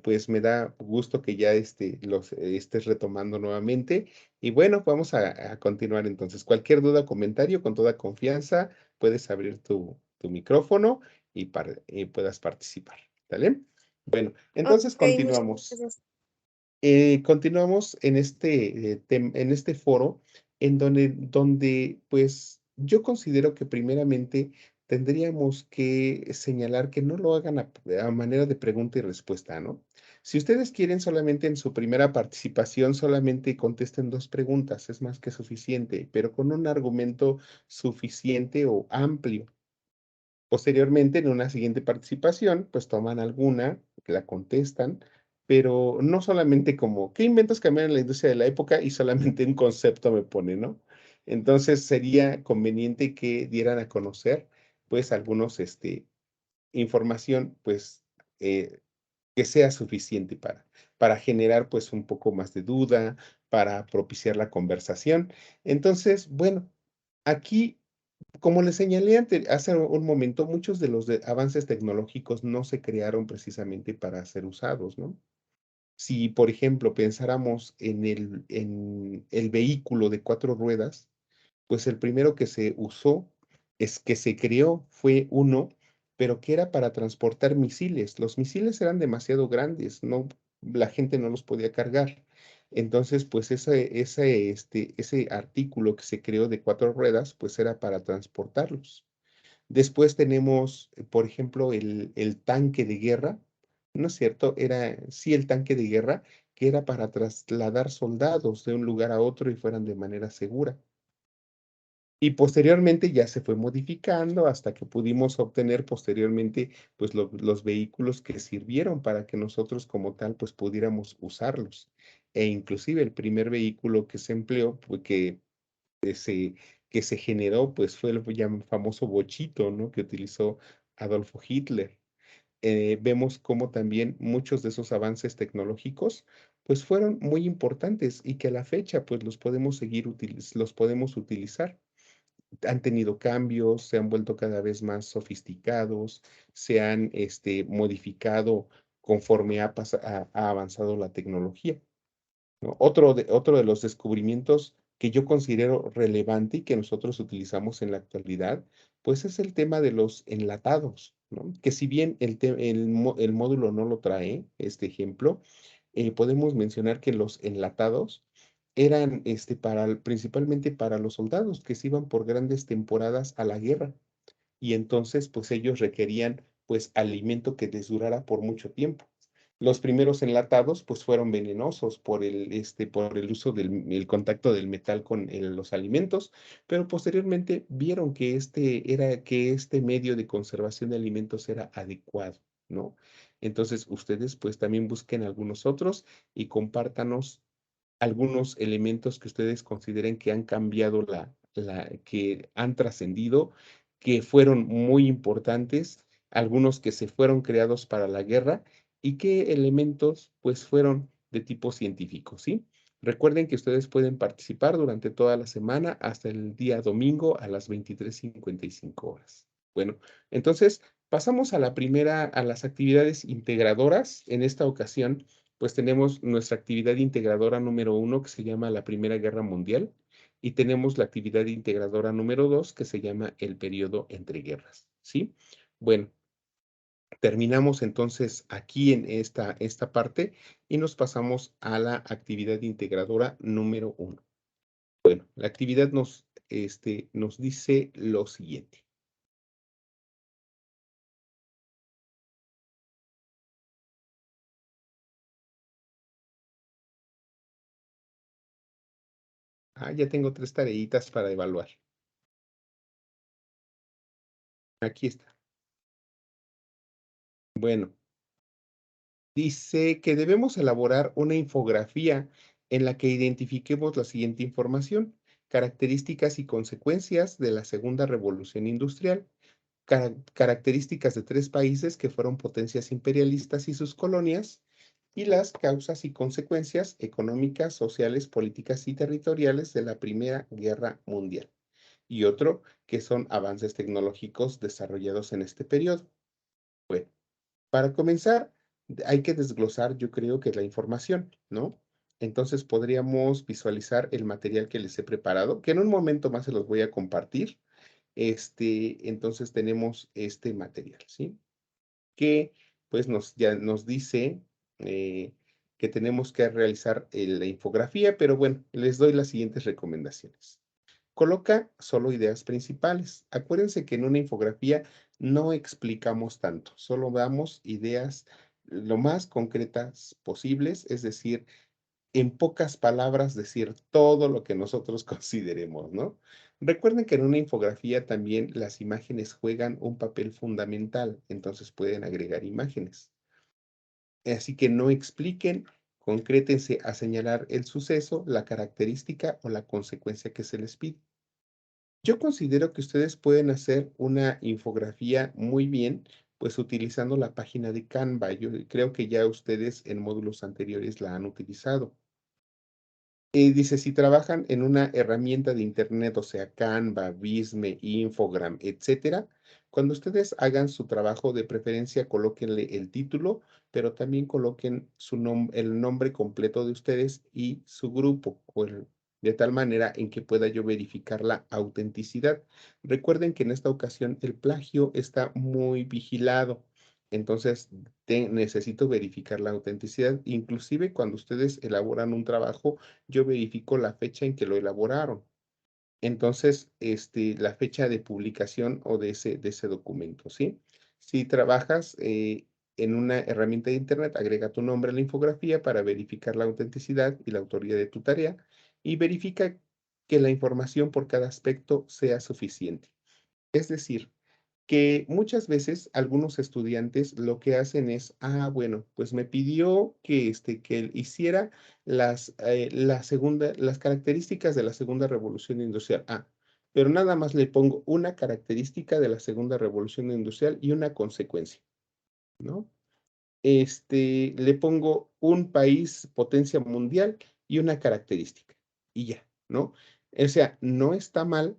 Pues me da gusto que ya los estés retomando nuevamente. Y bueno, vamos a continuar entonces. Cualquier duda o comentario, con toda confianza, puedes abrir tu micrófono y puedas participar. ¿Vale? Bueno, entonces Ok, muchas continuamos. gracias. Continuamos en este foro donde, pues, yo considero que primeramente tendríamos que señalar que no lo hagan a manera de pregunta y respuesta, ¿no? Si ustedes quieren solamente en su primera participación, solamente contesten dos preguntas, es más que suficiente, pero con un argumento suficiente o amplio. Posteriormente, en una siguiente participación, pues toman alguna, la contestan, pero no solamente como, ¿qué inventos cambiaron la industria de la época? Y solamente un concepto me pone, ¿no? Entonces sería conveniente que dieran a conocer, pues, algunos, información, pues, que sea suficiente para generar, pues, un poco más de duda, para propiciar la conversación. Entonces, bueno, aquí como les señalé hace un momento, muchos de los avances tecnológicos no se crearon precisamente para ser usados, ¿no? Si, por ejemplo, pensáramos en el vehículo de 4 ruedas, pues el primero que se usó, es que se creó, fue uno, pero que era para transportar misiles. Los misiles eran demasiado grandes, no, la gente no los podía cargar. Entonces, pues ese artículo que se creó de 4 ruedas, pues era para transportarlos. Después tenemos, por ejemplo, el tanque de guerra, ¿no es cierto? Era, sí, el tanque de guerra, que era para trasladar soldados de un lugar a otro y fueran de manera segura. Y posteriormente ya se fue modificando hasta que pudimos obtener posteriormente, pues, los vehículos que sirvieron para que nosotros como tal, pues, pudiéramos usarlos. E inclusive el primer vehículo que se empleó, pues, se que se generó, pues, fue el ya famoso bochito, ¿no?, que utilizó Adolfo Hitler. Vemos cómo también muchos de esos avances tecnológicos, pues, fueron muy importantes y que a la fecha, pues, los podemos utilizar. Han tenido cambios, se han vuelto cada vez más sofisticados, se han, modificado conforme ha avanzado la tecnología, ¿no? Otro de los descubrimientos que yo considero relevante y que nosotros utilizamos en la actualidad, pues es el tema de los enlatados, ¿no? Que si bien el módulo no lo trae, este ejemplo, podemos mencionar que los enlatados eran principalmente para los soldados que se iban por grandes temporadas a la guerra y entonces, pues ellos requerían, pues, alimento que les durara por mucho tiempo. Los primeros enlatados, pues, fueron venenosos por el uso el contacto del metal con los alimentos, pero posteriormente vieron que este medio de conservación de alimentos era adecuado, ¿no? Entonces, ustedes, pues, también busquen algunos otros y compártanos algunos elementos que ustedes consideren que han cambiado que han trascendido, que fueron muy importantes, algunos que se fueron creados para la guerra y qué elementos, pues, fueron de tipo científico, ¿sí? Recuerden que ustedes pueden participar durante toda la semana hasta el día domingo a las 23:55 horas. Bueno, entonces pasamos a las actividades integradoras. En esta ocasión, pues tenemos nuestra actividad integradora número 1 que se llama la Primera Guerra Mundial y tenemos la actividad integradora número 2 que se llama el periodo entre guerras, ¿sí? Bueno, terminamos entonces aquí en esta parte y nos pasamos a la actividad integradora número 1. Bueno, la actividad nos dice lo siguiente. Ya tengo 3 tareitas para evaluar. Aquí está. Bueno, dice que debemos elaborar una infografía en la que identifiquemos la siguiente información: características y consecuencias de la segunda revolución industrial, características de 3 países que fueron potencias imperialistas y sus colonias, y las causas y consecuencias económicas, sociales, políticas y territoriales de la Primera Guerra Mundial. Y otro que son avances tecnológicos desarrollados en este periodo. Bueno, para comenzar, hay que desglosar, yo creo que la información, ¿no? Entonces podríamos visualizar el material que les he preparado, que en un momento más se los voy a compartir. Entonces tenemos este material, ¿sí? Que pues ya nos dice que tenemos que realizar la infografía, pero bueno, les doy las siguientes recomendaciones. Coloca solo ideas principales. Acuérdense que en una infografía no explicamos tanto, solo damos ideas lo más concretas posibles, es decir, en pocas palabras decir todo lo que nosotros consideremos, ¿no? Recuerden que en una infografía también las imágenes juegan un papel fundamental, entonces pueden agregar imágenes. Así que no expliquen, concrétense a señalar el suceso, la característica o la consecuencia que se les pide. Yo considero que ustedes pueden hacer una infografía muy bien, pues utilizando la página de Canva. Yo creo que ya ustedes en módulos anteriores la han utilizado. Dice, si trabajan en una herramienta de internet, o sea, Canva, Visme, Infogram, etcétera, cuando ustedes hagan su trabajo, de preferencia colóquenle el título, pero también coloquen el nombre completo de ustedes y su grupo, de tal manera en que pueda yo verificar la autenticidad. Recuerden que en esta ocasión el plagio está muy vigilado. Entonces, necesito verificar la autenticidad. Inclusive cuando ustedes elaboran un trabajo, yo verifico la fecha en que lo elaboraron. Entonces, la fecha de publicación o de ese documento, ¿sí? Si trabajas en una herramienta de internet, agrega tu nombre a la infografía para verificar la autenticidad y la autoría de tu tarea y verifica que la información por cada aspecto sea suficiente. Es decir, que muchas veces algunos estudiantes lo que hacen es, bueno, pues me pidió que hiciera las características de la segunda revolución industrial. Pero nada más le pongo una característica de la segunda revolución industrial y una consecuencia, ¿no? Le pongo un país potencia mundial y una característica y ya, ¿no? O sea, no está mal,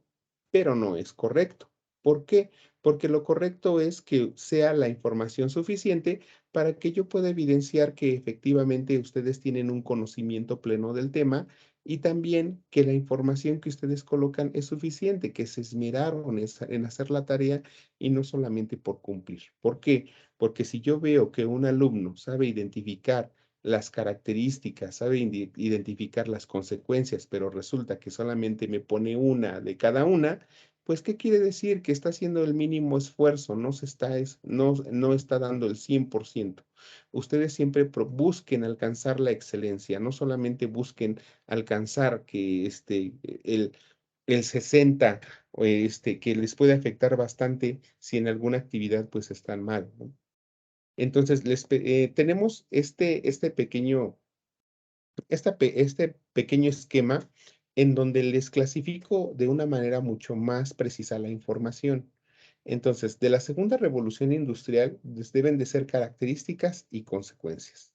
pero no es correcto. ¿Por qué? Porque lo correcto es que sea la información suficiente para que yo pueda evidenciar que efectivamente ustedes tienen un conocimiento pleno del tema y también que la información que ustedes colocan es suficiente, que se esmeraron en hacer la tarea y no solamente por cumplir. ¿Por qué? Porque si yo veo que un alumno sabe identificar las características, sabe identificar las consecuencias, pero resulta que solamente me pone una de cada una, pues ¿qué quiere decir? Que está haciendo el mínimo esfuerzo, no está dando el 100%. Ustedes siempre busquen alcanzar la excelencia, no solamente busquen alcanzar que el 60 que les puede afectar bastante si en alguna actividad pues están mal, ¿no? Entonces, tenemos este pequeño esquema en donde les clasifico de una manera mucho más precisa la información. Entonces, de la segunda revolución industrial deben de ser características y consecuencias.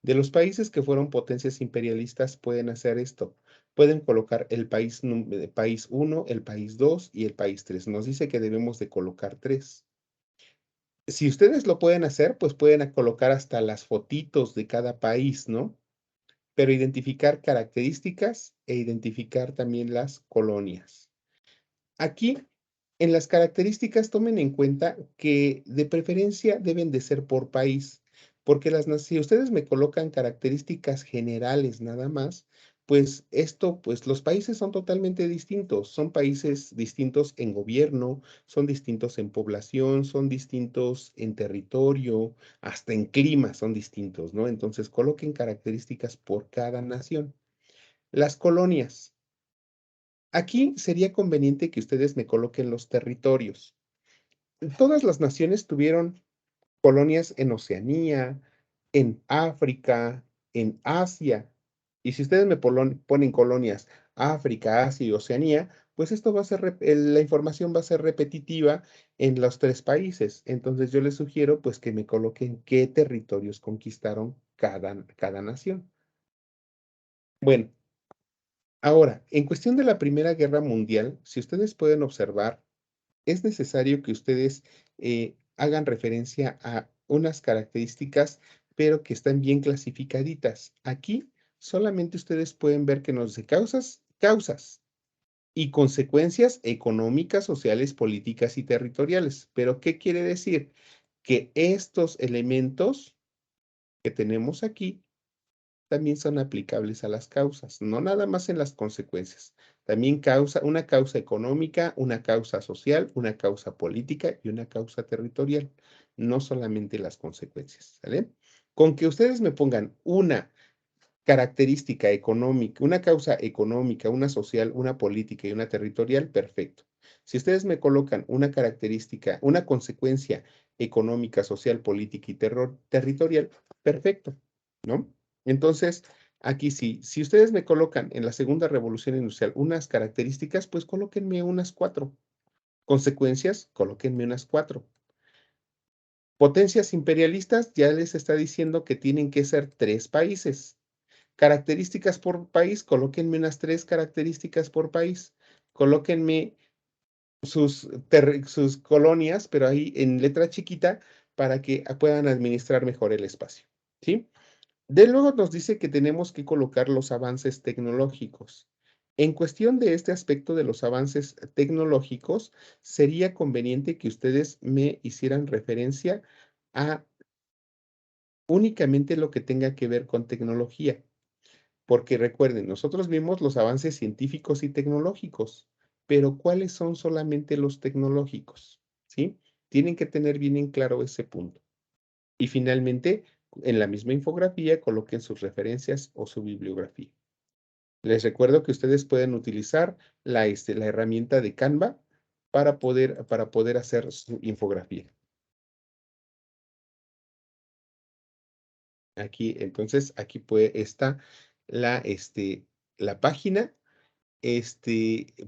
De los países que fueron potencias imperialistas pueden hacer esto. Pueden colocar el país 1, el país 2 y el país 3. Nos dice que debemos de colocar 3. Si ustedes lo pueden hacer, pues pueden colocar hasta las fotitos de cada país, ¿no? Pero identificar características e identificar también las colonias. Aquí, en las características, tomen en cuenta que de preferencia deben de ser por país, porque si ustedes me colocan características generales nada más, pues pues los países son totalmente distintos. Son países distintos en gobierno, son distintos en población, son distintos en territorio, hasta en clima son distintos, ¿no? Entonces, coloquen características por cada nación. Las colonias. Aquí sería conveniente que ustedes me coloquen los territorios. Todas las naciones tuvieron colonias en Oceanía, en África, en Asia. Y si ustedes me ponen colonias África, Asia y Oceanía, pues esto va a ser, la información va a ser repetitiva en los 3 países. Entonces yo les sugiero pues que me coloquen qué territorios conquistaron cada nación. Bueno, ahora, en cuestión de la Primera Guerra Mundial, si ustedes pueden observar, es necesario que ustedes hagan referencia a unas características, pero que están bien clasificaditas. Aquí solamente ustedes pueden ver que nos dice causas y consecuencias económicas, sociales, políticas y territoriales. Pero, ¿qué quiere decir? Que estos elementos que tenemos aquí también son aplicables a las causas, no nada más en las consecuencias. También una causa económica, una causa social, una causa política y una causa territorial, no solamente las consecuencias, ¿sale? Con que ustedes me pongan una característica económica, una causa económica, una social, una política y una territorial, perfecto. Si ustedes me colocan una característica, una consecuencia económica, social, política y territorial, perfecto, ¿no? Entonces, aquí sí, si ustedes me colocan en la segunda revolución industrial unas características, pues colóquenme unas 4. Consecuencias, colóquenme unas 4. Potencias imperialistas, ya les está diciendo que tienen que ser 3 países. Características por país, colóquenme unas 3 características por país. Colóquenme sus colonias, pero ahí en letra chiquita, para que puedan administrar mejor el espacio, ¿sí? De luego nos dice que tenemos que colocar los avances tecnológicos. En cuestión de este aspecto de los avances tecnológicos, sería conveniente que ustedes me hicieran referencia a únicamente lo que tenga que ver con tecnología. Porque recuerden, nosotros vimos los avances científicos y tecnológicos, pero ¿cuáles son solamente los tecnológicos? ¿Sí? Tienen que tener bien en claro ese punto. Y finalmente, en la misma infografía, coloquen sus referencias o su bibliografía. Les recuerdo que ustedes pueden utilizar la herramienta de Canva para poder hacer su infografía. Aquí, entonces, aquí está la página.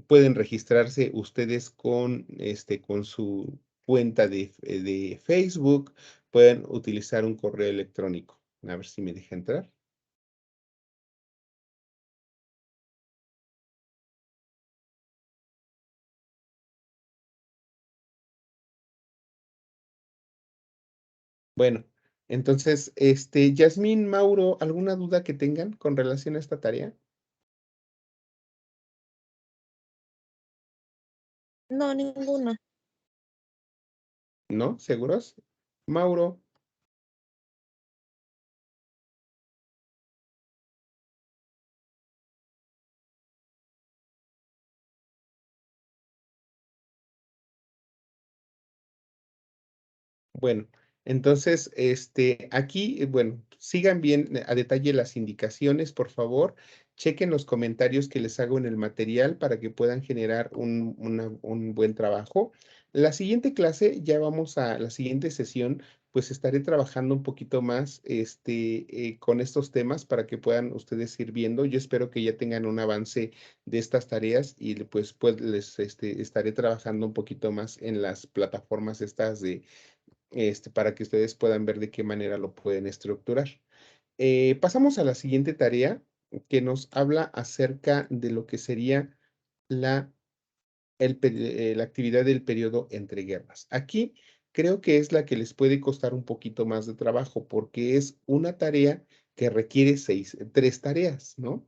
Pueden registrarse ustedes con su cuenta de Facebook, pueden utilizar un correo electrónico. A ver si me deja entrar. Bueno, entonces, Yasmín, Mauro, ¿alguna duda que tengan con relación a esta tarea? No, ninguna. ¿No? ¿Seguros? Mauro. Bueno, entonces, aquí, bueno, sigan bien a detalle las indicaciones, por favor. Chequen los comentarios que les hago en el material para que puedan generar un buen trabajo. La siguiente clase, ya vamos a la siguiente sesión, pues estaré trabajando un poquito más, con estos temas para que puedan ustedes ir viendo. Yo espero que ya tengan un avance de estas tareas y pues les, estaré trabajando un poquito más en las plataformas estas para que ustedes puedan ver de qué manera lo pueden estructurar. Pasamos a la siguiente tarea que nos habla acerca de lo que sería la, la actividad del periodo entre guerras. Aquí creo que es la que les puede costar un poquito más de trabajo porque es una tarea que requiere 3 tareas, ¿no?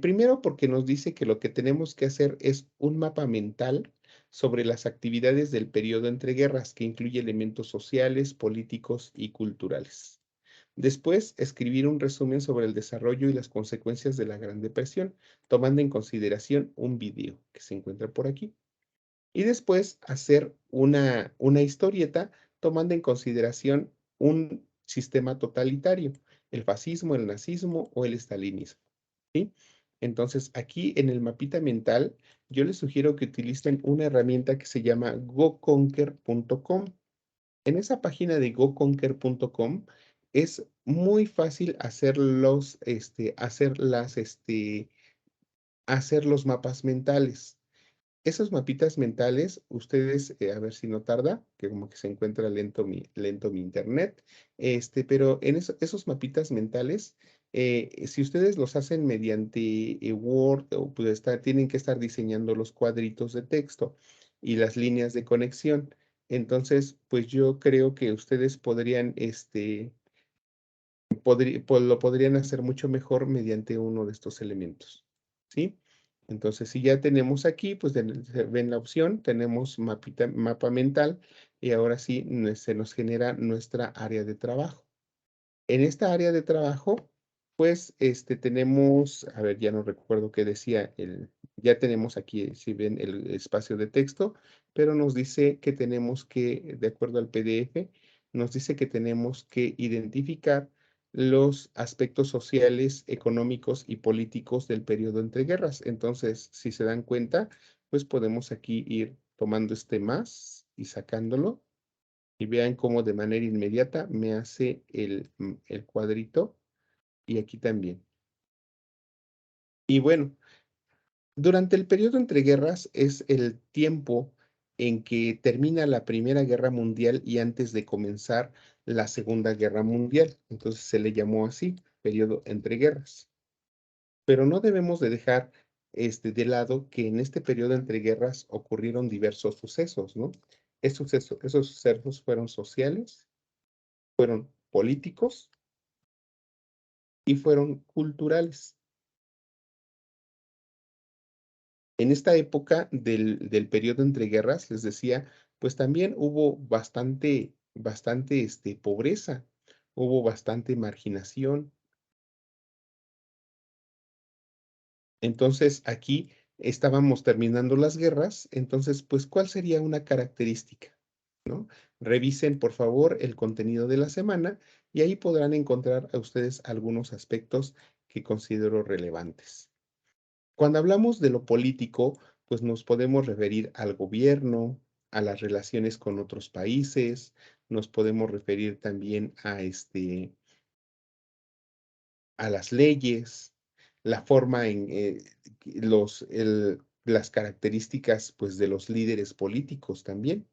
Primero porque nos dice que lo que tenemos que hacer es un mapa mental sobre las actividades del periodo entre guerras, que incluye elementos sociales, políticos y culturales. Después, escribir un resumen sobre el desarrollo y las consecuencias de la Gran Depresión, tomando en consideración un video que se encuentra por aquí. Y después, hacer una historieta tomando en consideración un sistema totalitario, el fascismo, el nazismo o el estalinismo. ¿Sí? Entonces, aquí en el mapita mental, yo les sugiero que utilicen una herramienta que se llama goconquer.com. En esa página de goconquer.com es muy fácil hacer los mapas mentales. Esos mapitas mentales, ustedes, a ver si no tarda, que como que se encuentra lento mi internet, pero en esos mapitas mentales, si ustedes los hacen mediante Word, o pues tienen que estar diseñando los cuadritos de texto y las líneas de conexión. Entonces, pues yo creo que ustedes podrían, lo podrían hacer mucho mejor mediante uno de estos elementos, ¿sí? Entonces, si ya tenemos aquí, pues ven la opción, tenemos mapa mental y ahora sí se nos genera nuestra área de trabajo. En esta área de trabajo, pues tenemos, a ver, ya no recuerdo qué decía, ya tenemos aquí, si ven el espacio de texto, pero nos dice que tenemos que, de acuerdo al PDF, nos dice que tenemos que identificar los aspectos sociales, económicos y políticos del periodo entre guerras. Entonces, si se dan cuenta, pues podemos aquí ir tomando este más y sacándolo y vean cómo de manera inmediata me hace el cuadrito y aquí también. Y bueno, durante el periodo entre guerras es el tiempo en que termina la Primera Guerra Mundial y antes de comenzar la Segunda Guerra Mundial. Entonces se le llamó así, periodo entre guerras. Pero no debemos de dejar de lado que en este periodo entre guerras ocurrieron diversos sucesos, ¿no? Esos sucesos fueron sociales, fueron políticos y fueron culturales. En esta época del periodo entre guerras, les decía, pues también hubo bastante pobreza, hubo bastante marginación. Entonces, aquí estábamos terminando las guerras, entonces, pues, ¿cuál sería una característica? ¿No? Revisen, por favor, el contenido de la semana y ahí podrán encontrar a ustedes algunos aspectos que considero relevantes. Cuando hablamos de lo político, pues nos podemos referir al gobierno, a las relaciones con otros países, nos podemos referir también a las leyes, la forma en las características pues de los líderes políticos también.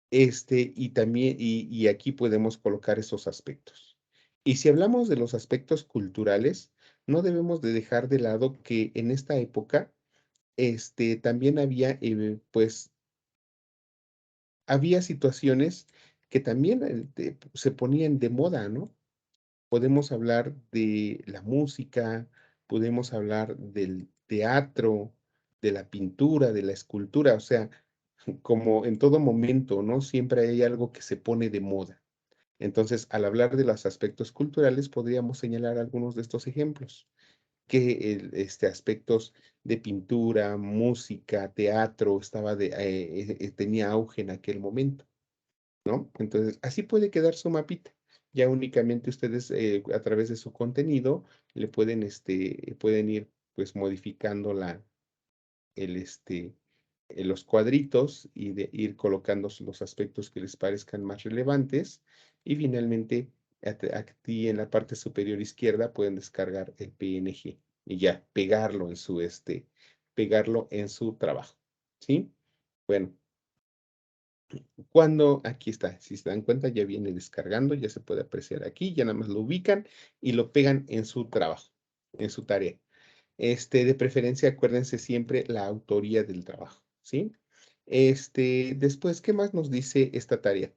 Y también, y aquí podemos colocar esos aspectos. Y si hablamos de los aspectos culturales, no debemos de dejar de lado que en esta época también había, pues, había situaciones que también se ponían de moda, ¿no? Podemos hablar de la música, podemos hablar del teatro, de la pintura, de la escultura, o sea, como en todo momento, ¿no? Siempre hay algo que se pone de moda. Entonces, al hablar de los aspectos culturales, podríamos señalar algunos de estos ejemplos que aspectos de pintura, música, teatro, tenía auge en aquel momento, ¿no? Entonces, así puede quedar su mapita. Ya únicamente ustedes a través de su contenido le pueden ir pues modificando el, este, los cuadritos y de ir colocando los aspectos que les parezcan más relevantes. Y finalmente, aquí en la parte superior izquierda pueden descargar el PNG y ya pegarlo en su trabajo. ¿Sí? Bueno, aquí está, si se dan cuenta, ya viene descargando, ya se puede apreciar aquí, ya nada más lo ubican y lo pegan en su trabajo, en su tarea. De preferencia, acuérdense siempre la autoría del trabajo, ¿sí? Después, ¿qué más nos dice esta tarea?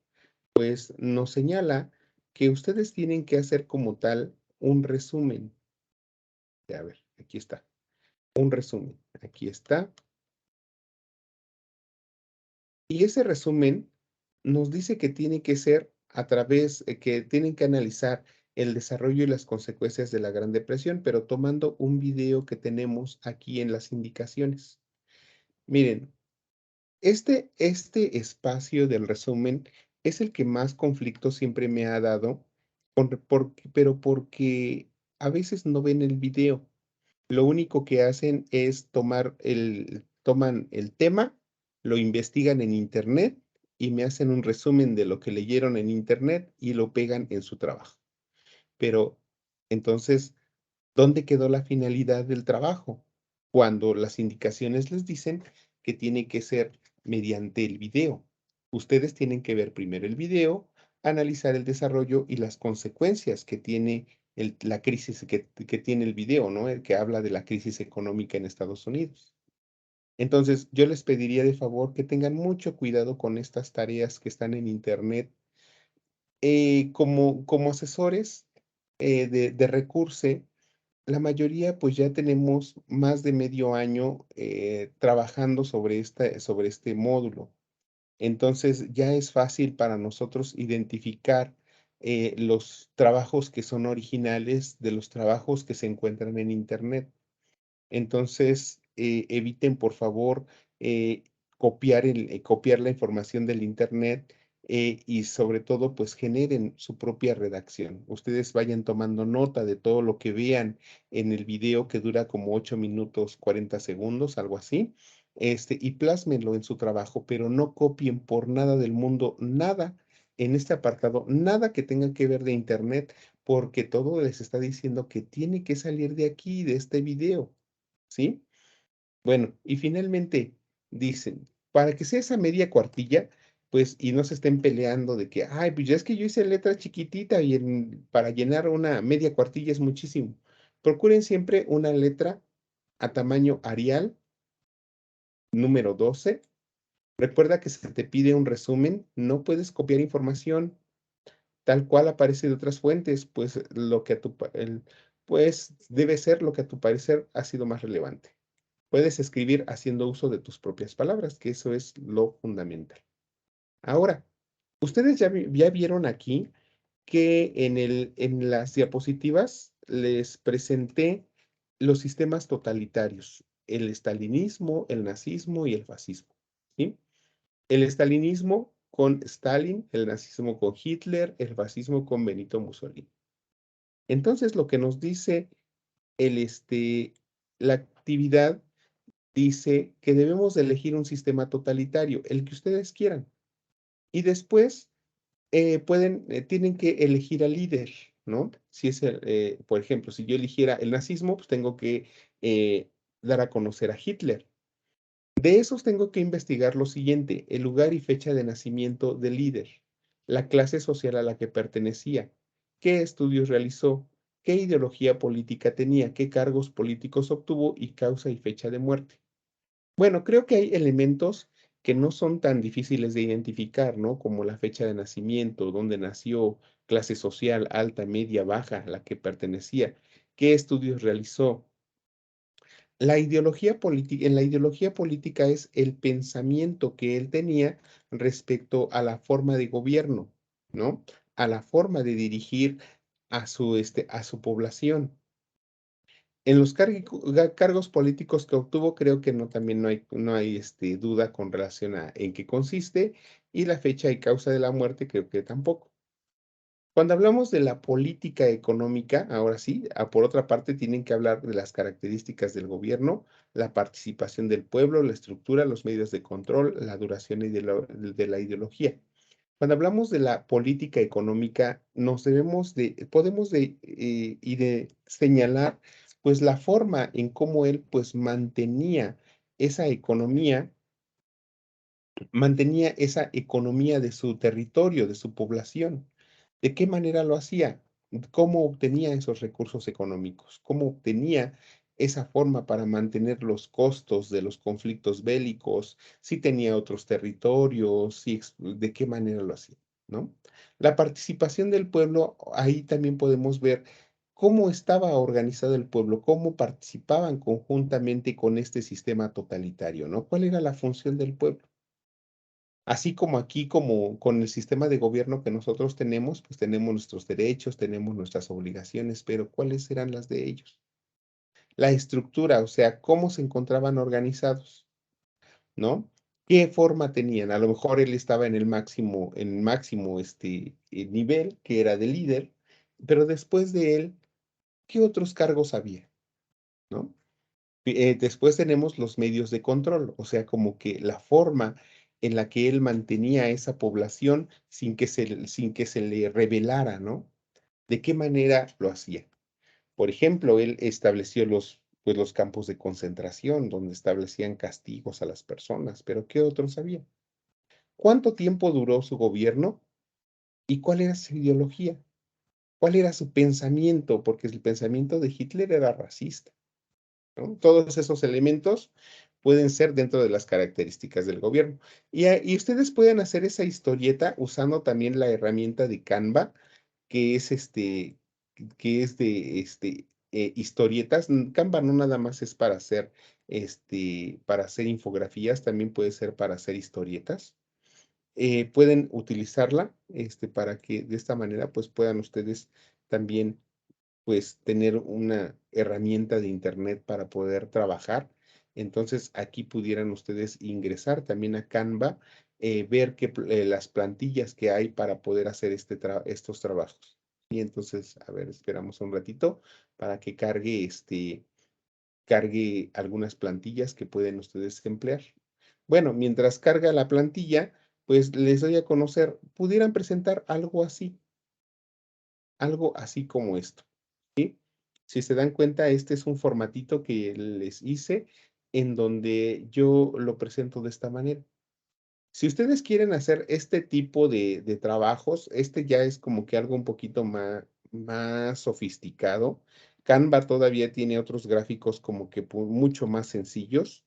Pues nos señala que ustedes tienen que hacer como tal un resumen. A ver, aquí está. Un resumen. Aquí está. Y ese resumen nos dice que tiene que ser que tienen que analizar el desarrollo y las consecuencias de la Gran Depresión, pero tomando un video que tenemos aquí en las indicaciones. Miren, este espacio del resumen es el que más conflicto siempre me ha dado, pero porque a veces no ven el video. Lo único que hacen es toman el tema, lo investigan en internet y me hacen un resumen de lo que leyeron en internet y lo pegan en su trabajo. Pero entonces, ¿dónde quedó la finalidad del trabajo? Cuando las indicaciones les dicen que tiene que ser mediante el video. Ustedes tienen que ver primero el video, analizar el desarrollo y las consecuencias que tiene la crisis que tiene el video, ¿no? El que habla de la crisis económica en Estados Unidos. Entonces, yo les pediría de favor que tengan mucho cuidado con estas tareas que están en Internet. Como asesores de Recurse, la mayoría pues ya tenemos más de medio año trabajando sobre este módulo. Entonces ya es fácil para nosotros identificar los trabajos que son originales de los trabajos que se encuentran en Internet. Entonces, eviten por favor eh, copiar la información del Internet y sobre todo, pues generen su propia redacción. Ustedes vayan tomando nota de todo lo que vean en el video que dura como 8 minutos 40 segundos, algo así, y plásmenlo en su trabajo, pero no copien por nada del mundo, nada en este apartado, nada que tenga que ver de internet, porque todo les está diciendo que tiene que salir de aquí, de este video, ¿sí? Bueno, y finalmente dicen, para que sea esa media cuartilla, pues, y no se estén peleando de que, ay, pues ya es que yo hice letra chiquitita y para llenar una media cuartilla es muchísimo. Procuren siempre una letra a tamaño Arial, número 12. Recuerda que se te pide un resumen, no puedes copiar información tal cual aparece de otras fuentes, pues lo que pues debe ser lo que a tu parecer ha sido más relevante. Puedes escribir haciendo uso de tus propias palabras, que eso es lo fundamental. Ahora, ustedes ya vieron aquí que en las diapositivas les presenté los sistemas totalitarios, el estalinismo, el nazismo y el fascismo, ¿sí? El estalinismo con Stalin, el nazismo con Hitler, el fascismo con Benito Mussolini. Entonces, lo que nos dice la actividad dice que debemos de elegir un sistema totalitario, el que ustedes quieran. Y después tienen que elegir al líder, ¿no? Si es, por ejemplo, si yo eligiera el nazismo, pues tengo que dar a conocer a Hitler. De esos tengo que investigar lo siguiente: el lugar y fecha de nacimiento del líder, la clase social a la que pertenecía, qué estudios realizó, qué ideología política tenía, qué cargos políticos obtuvo y causa y fecha de muerte. Bueno, creo que hay elementos que no son tan difíciles de identificar, ¿no? Como la fecha de nacimiento, dónde nació, clase social, alta, media, baja, a la que pertenecía, qué estudios realizó. En la ideología política es el pensamiento que él tenía respecto a la forma de gobierno, ¿no? A la forma de dirigir a su población. En los cargos políticos que obtuvo, creo que también no hay duda con relación a en qué consiste, y la fecha y causa de la muerte, creo que tampoco. Cuando hablamos de la política económica, ahora sí, por otra parte, tienen que hablar de las características del gobierno, la participación del pueblo, la estructura, los medios de control, la duración y de la ideología. Cuando hablamos de la política económica, podemos y de señalar, pues, la forma en cómo él, pues, mantenía esa economía de su territorio, de su población. ¿De qué manera lo hacía? ¿Cómo obtenía esos recursos económicos? ¿Cómo obtenía esa forma para mantener los costos de los conflictos bélicos? Si tenía otros territorios, de qué manera lo hacía, ¿no? La participación del pueblo, ahí también podemos ver cómo estaba organizado el pueblo, cómo participaban conjuntamente con este sistema totalitario, ¿no? ¿Cuál era la función del pueblo? Así como aquí, como con el sistema de gobierno que nosotros tenemos, pues tenemos nuestros derechos, tenemos nuestras obligaciones, pero ¿cuáles eran las de ellos? La estructura, o sea, cómo se encontraban organizados, ¿no? ¿Qué forma tenían? A lo mejor él estaba en el máximo nivel, que era de líder, pero después de él, ¿qué otros cargos había? ¿No? Después tenemos los medios de control, o sea, como que la forma en la que él mantenía a esa población sin que se le revelara, ¿no? ¿De qué manera lo hacía? Por ejemplo, él estableció pues, los campos de concentración, donde establecían castigos a las personas, pero ¿qué otros había? ¿Cuánto tiempo duró su gobierno? ¿Y cuál era su ideología? ¿Cuál era su pensamiento? Porque el pensamiento de Hitler era racista, ¿no? Todos esos elementos pueden ser dentro de las características del gobierno. Y ustedes pueden hacer esa historieta usando también la herramienta de Canva, que es que es de historietas. Canva no nada más es para hacer infografías, también puede ser para hacer historietas. Pueden utilizarla para que de esta manera pues puedan ustedes también pues tener una herramienta de internet para poder trabajar. Entonces aquí pudieran ustedes ingresar también a Canva ver las plantillas que hay para poder hacer estos trabajos. Y entonces, a ver, esperamos un ratito para que cargue algunas plantillas que pueden ustedes emplear. Bueno, mientras carga la plantilla, pues les doy a conocer, pudieran presentar algo así como esto, ¿sí? Si se dan cuenta, este es un formatito que les hice en donde yo lo presento de esta manera. Si ustedes quieren hacer este tipo de trabajos, este ya es como que algo un poquito más sofisticado. Canva todavía tiene otros gráficos como que mucho más sencillos.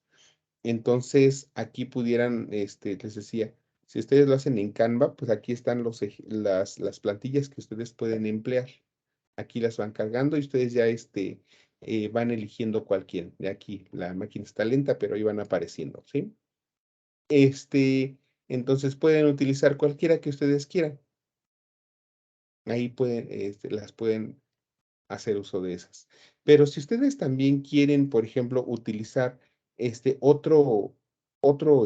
Entonces, aquí pudieran, les decía, si ustedes lo hacen en Canva, pues aquí están las plantillas que ustedes pueden emplear. Aquí las van cargando y ustedes ya van eligiendo cualquiera. De aquí la máquina está lenta, pero ahí van apareciendo, ¿sí? Este, entonces pueden utilizar cualquiera que ustedes quieran. Ahí las pueden hacer uso de esas. Pero si ustedes también quieren, por ejemplo, utilizar este otro,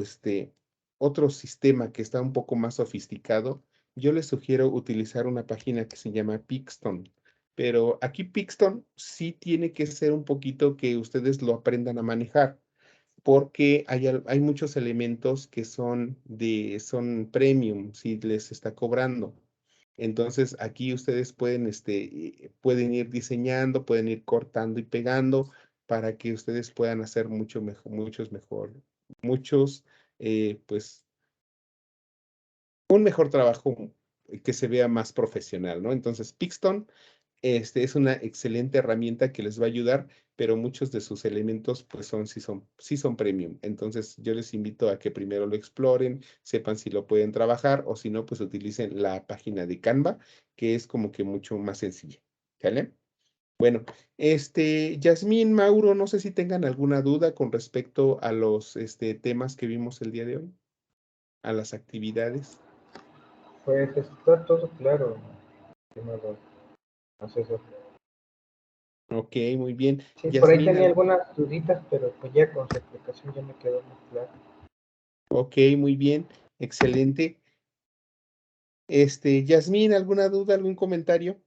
este, otro sistema que está un poco más sofisticado, yo les sugiero utilizar una página que se llama Pixton. Pero aquí Pixton sí tiene que ser un poquito que ustedes lo aprendan a manejar porque hay muchos elementos que son premium, si les está cobrando. Entonces, aquí ustedes pueden ir diseñando, pueden ir cortando y pegando para que ustedes puedan hacer muchos, pues, un mejor trabajo que se vea más profesional, ¿no? Entonces, Pixton es una excelente herramienta que les va a ayudar, pero muchos de sus elementos pues sí son premium. Entonces yo les invito a que primero lo exploren, sepan si lo pueden trabajar o si no, pues utilicen la página de Canva, que es como que mucho más sencilla. ¿Sale? Bueno, Yasmín, Mauro, no sé si tengan alguna duda con respecto a los temas que vimos el día de hoy, a las actividades. Pues está todo claro, estimado asesor. Ok, muy bien. Sí, por ahí Yasmín, tenía algunas duditas, pero pues ya con su explicación ya me quedó muy claro. ok, muy bien, excelente. Yasmín, ¿alguna duda, algún comentario?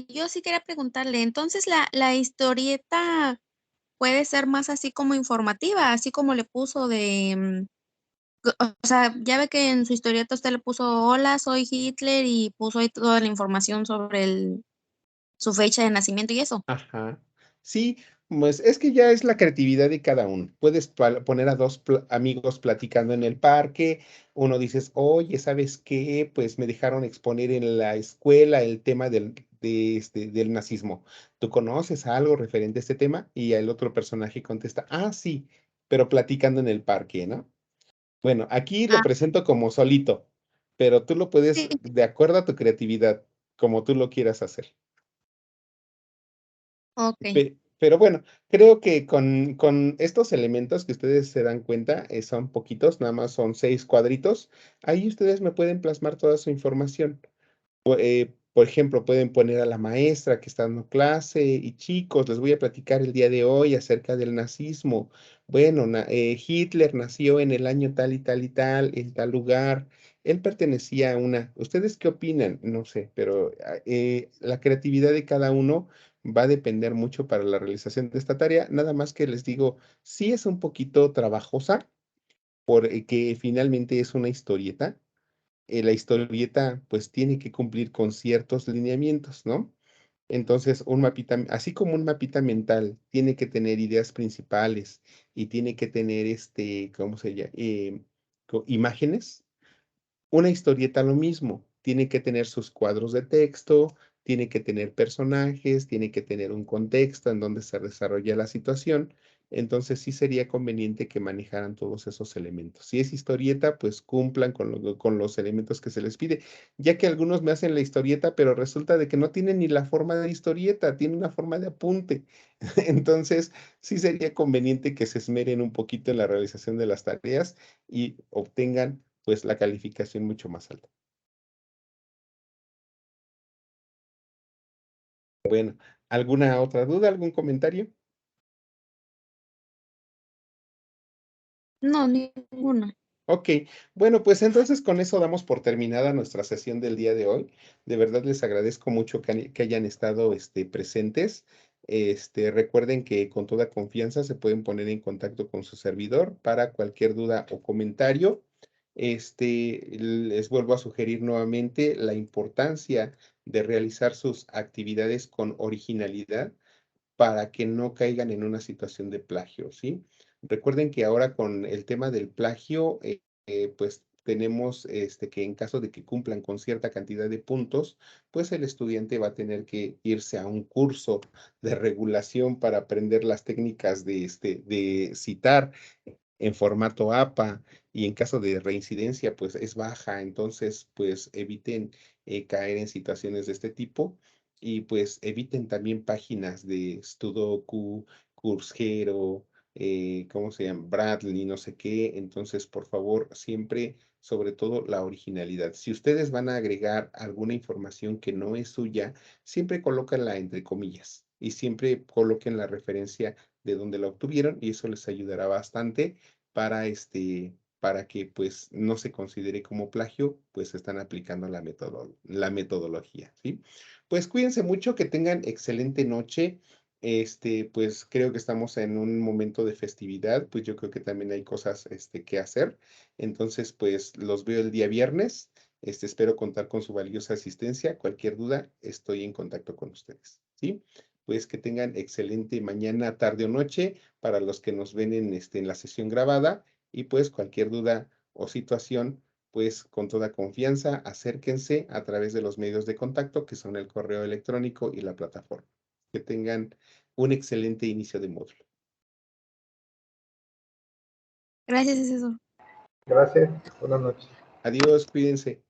Yo sí quería preguntarle, entonces la historieta puede ser más así como informativa, así como le puso o sea, ya ve que en su historieta usted le puso, hola, soy Hitler y puso ahí toda la información sobre su fecha de nacimiento y eso. Ajá. Sí, pues es que ya es la creatividad de cada uno. Puedes poner a dos amigos platicando en el parque. Uno dices, oye, ¿sabes qué? Pues me dejaron exponer en la escuela el tema del nazismo. ¿Tú conoces algo referente a este tema? Y el otro personaje contesta, ah, sí, pero platicando en el parque, ¿no? Bueno, aquí lo Ah, presento como solito, pero tú lo puedes, sí, de acuerdo a tu creatividad, como tú lo quieras hacer. ok. Pero bueno, creo que con estos elementos que ustedes se dan cuenta, son poquitos, nada más son 6 cuadritos. Ahí ustedes me pueden plasmar toda su información. Por ejemplo, pueden poner a la maestra que está dando clase y chicos, les voy a platicar el día de hoy acerca del nazismo. Bueno, Hitler nació en el año tal y tal y tal, en tal lugar. Él pertenecía a una. ¿Ustedes qué opinan? No sé, pero la creatividad de cada uno va a depender mucho para la realización de esta tarea. Nada más que les digo, sí es un poquito trabajosa, porque finalmente es una historieta. La historieta pues tiene que cumplir con ciertos lineamientos, ¿no? Entonces, así como un mapita mental tiene que tener ideas principales y tiene que tener ¿cómo se llama? Imágenes. Una historieta lo mismo, tiene que tener sus cuadros de texto, tiene que tener personajes, tiene que tener un contexto en donde se desarrolla la situación. Entonces sí sería conveniente que manejaran todos esos elementos. Si es historieta, pues cumplan con los elementos que se les pide, ya que algunos me hacen la historieta, pero resulta de que no tienen ni la forma de historieta, tiene una forma de apunte. Entonces sí sería conveniente que se esmeren un poquito en la realización de las tareas y obtengan pues la calificación mucho más alta. Bueno, ¿alguna otra duda, algún comentario? No, ninguna. Ok, bueno, pues entonces con eso damos por terminada nuestra sesión del día de hoy. De verdad les agradezco mucho que hayan estado presentes. Recuerden que con toda confianza se pueden poner en contacto con su servidor para cualquier duda o comentario. Les vuelvo a sugerir nuevamente la importancia de realizar sus actividades con originalidad para que no caigan en una situación de plagio, ¿sí? Recuerden que ahora con el tema del plagio, pues tenemos que en caso de que cumplan con cierta cantidad de puntos, pues el estudiante va a tener que irse a un curso de regulación para aprender las técnicas de citar en formato APA, y en caso de reincidencia, pues es baja. Entonces, pues eviten caer en situaciones de este tipo, y pues eviten también páginas de Sudoku, Coursera, ¿cómo se llama? Bradley, no sé qué. Entonces, por favor, siempre, sobre todo, la originalidad. Si ustedes van a agregar alguna información que no es suya, siempre colócanla entre comillas y siempre coloquen la referencia de donde la obtuvieron, y eso les ayudará bastante para que pues no se considere como plagio, pues están aplicando la metodología, ¿sí? Pues cuídense mucho, que tengan excelente noche. Pues creo que estamos en un momento de festividad, pues yo creo que también hay cosas, que hacer. Entonces, pues los veo el día viernes. Espero contar con su valiosa asistencia. Cualquier duda, estoy en contacto con ustedes, ¿sí? Pues que tengan excelente mañana, tarde o noche para los que nos ven en la sesión grabada, y pues cualquier duda o situación, pues con toda confianza, acérquense a través de los medios de contacto que son el correo electrónico y la plataforma. Que tengan un excelente inicio de módulo. Gracias, asesor. Gracias, buenas noches. Adiós, cuídense.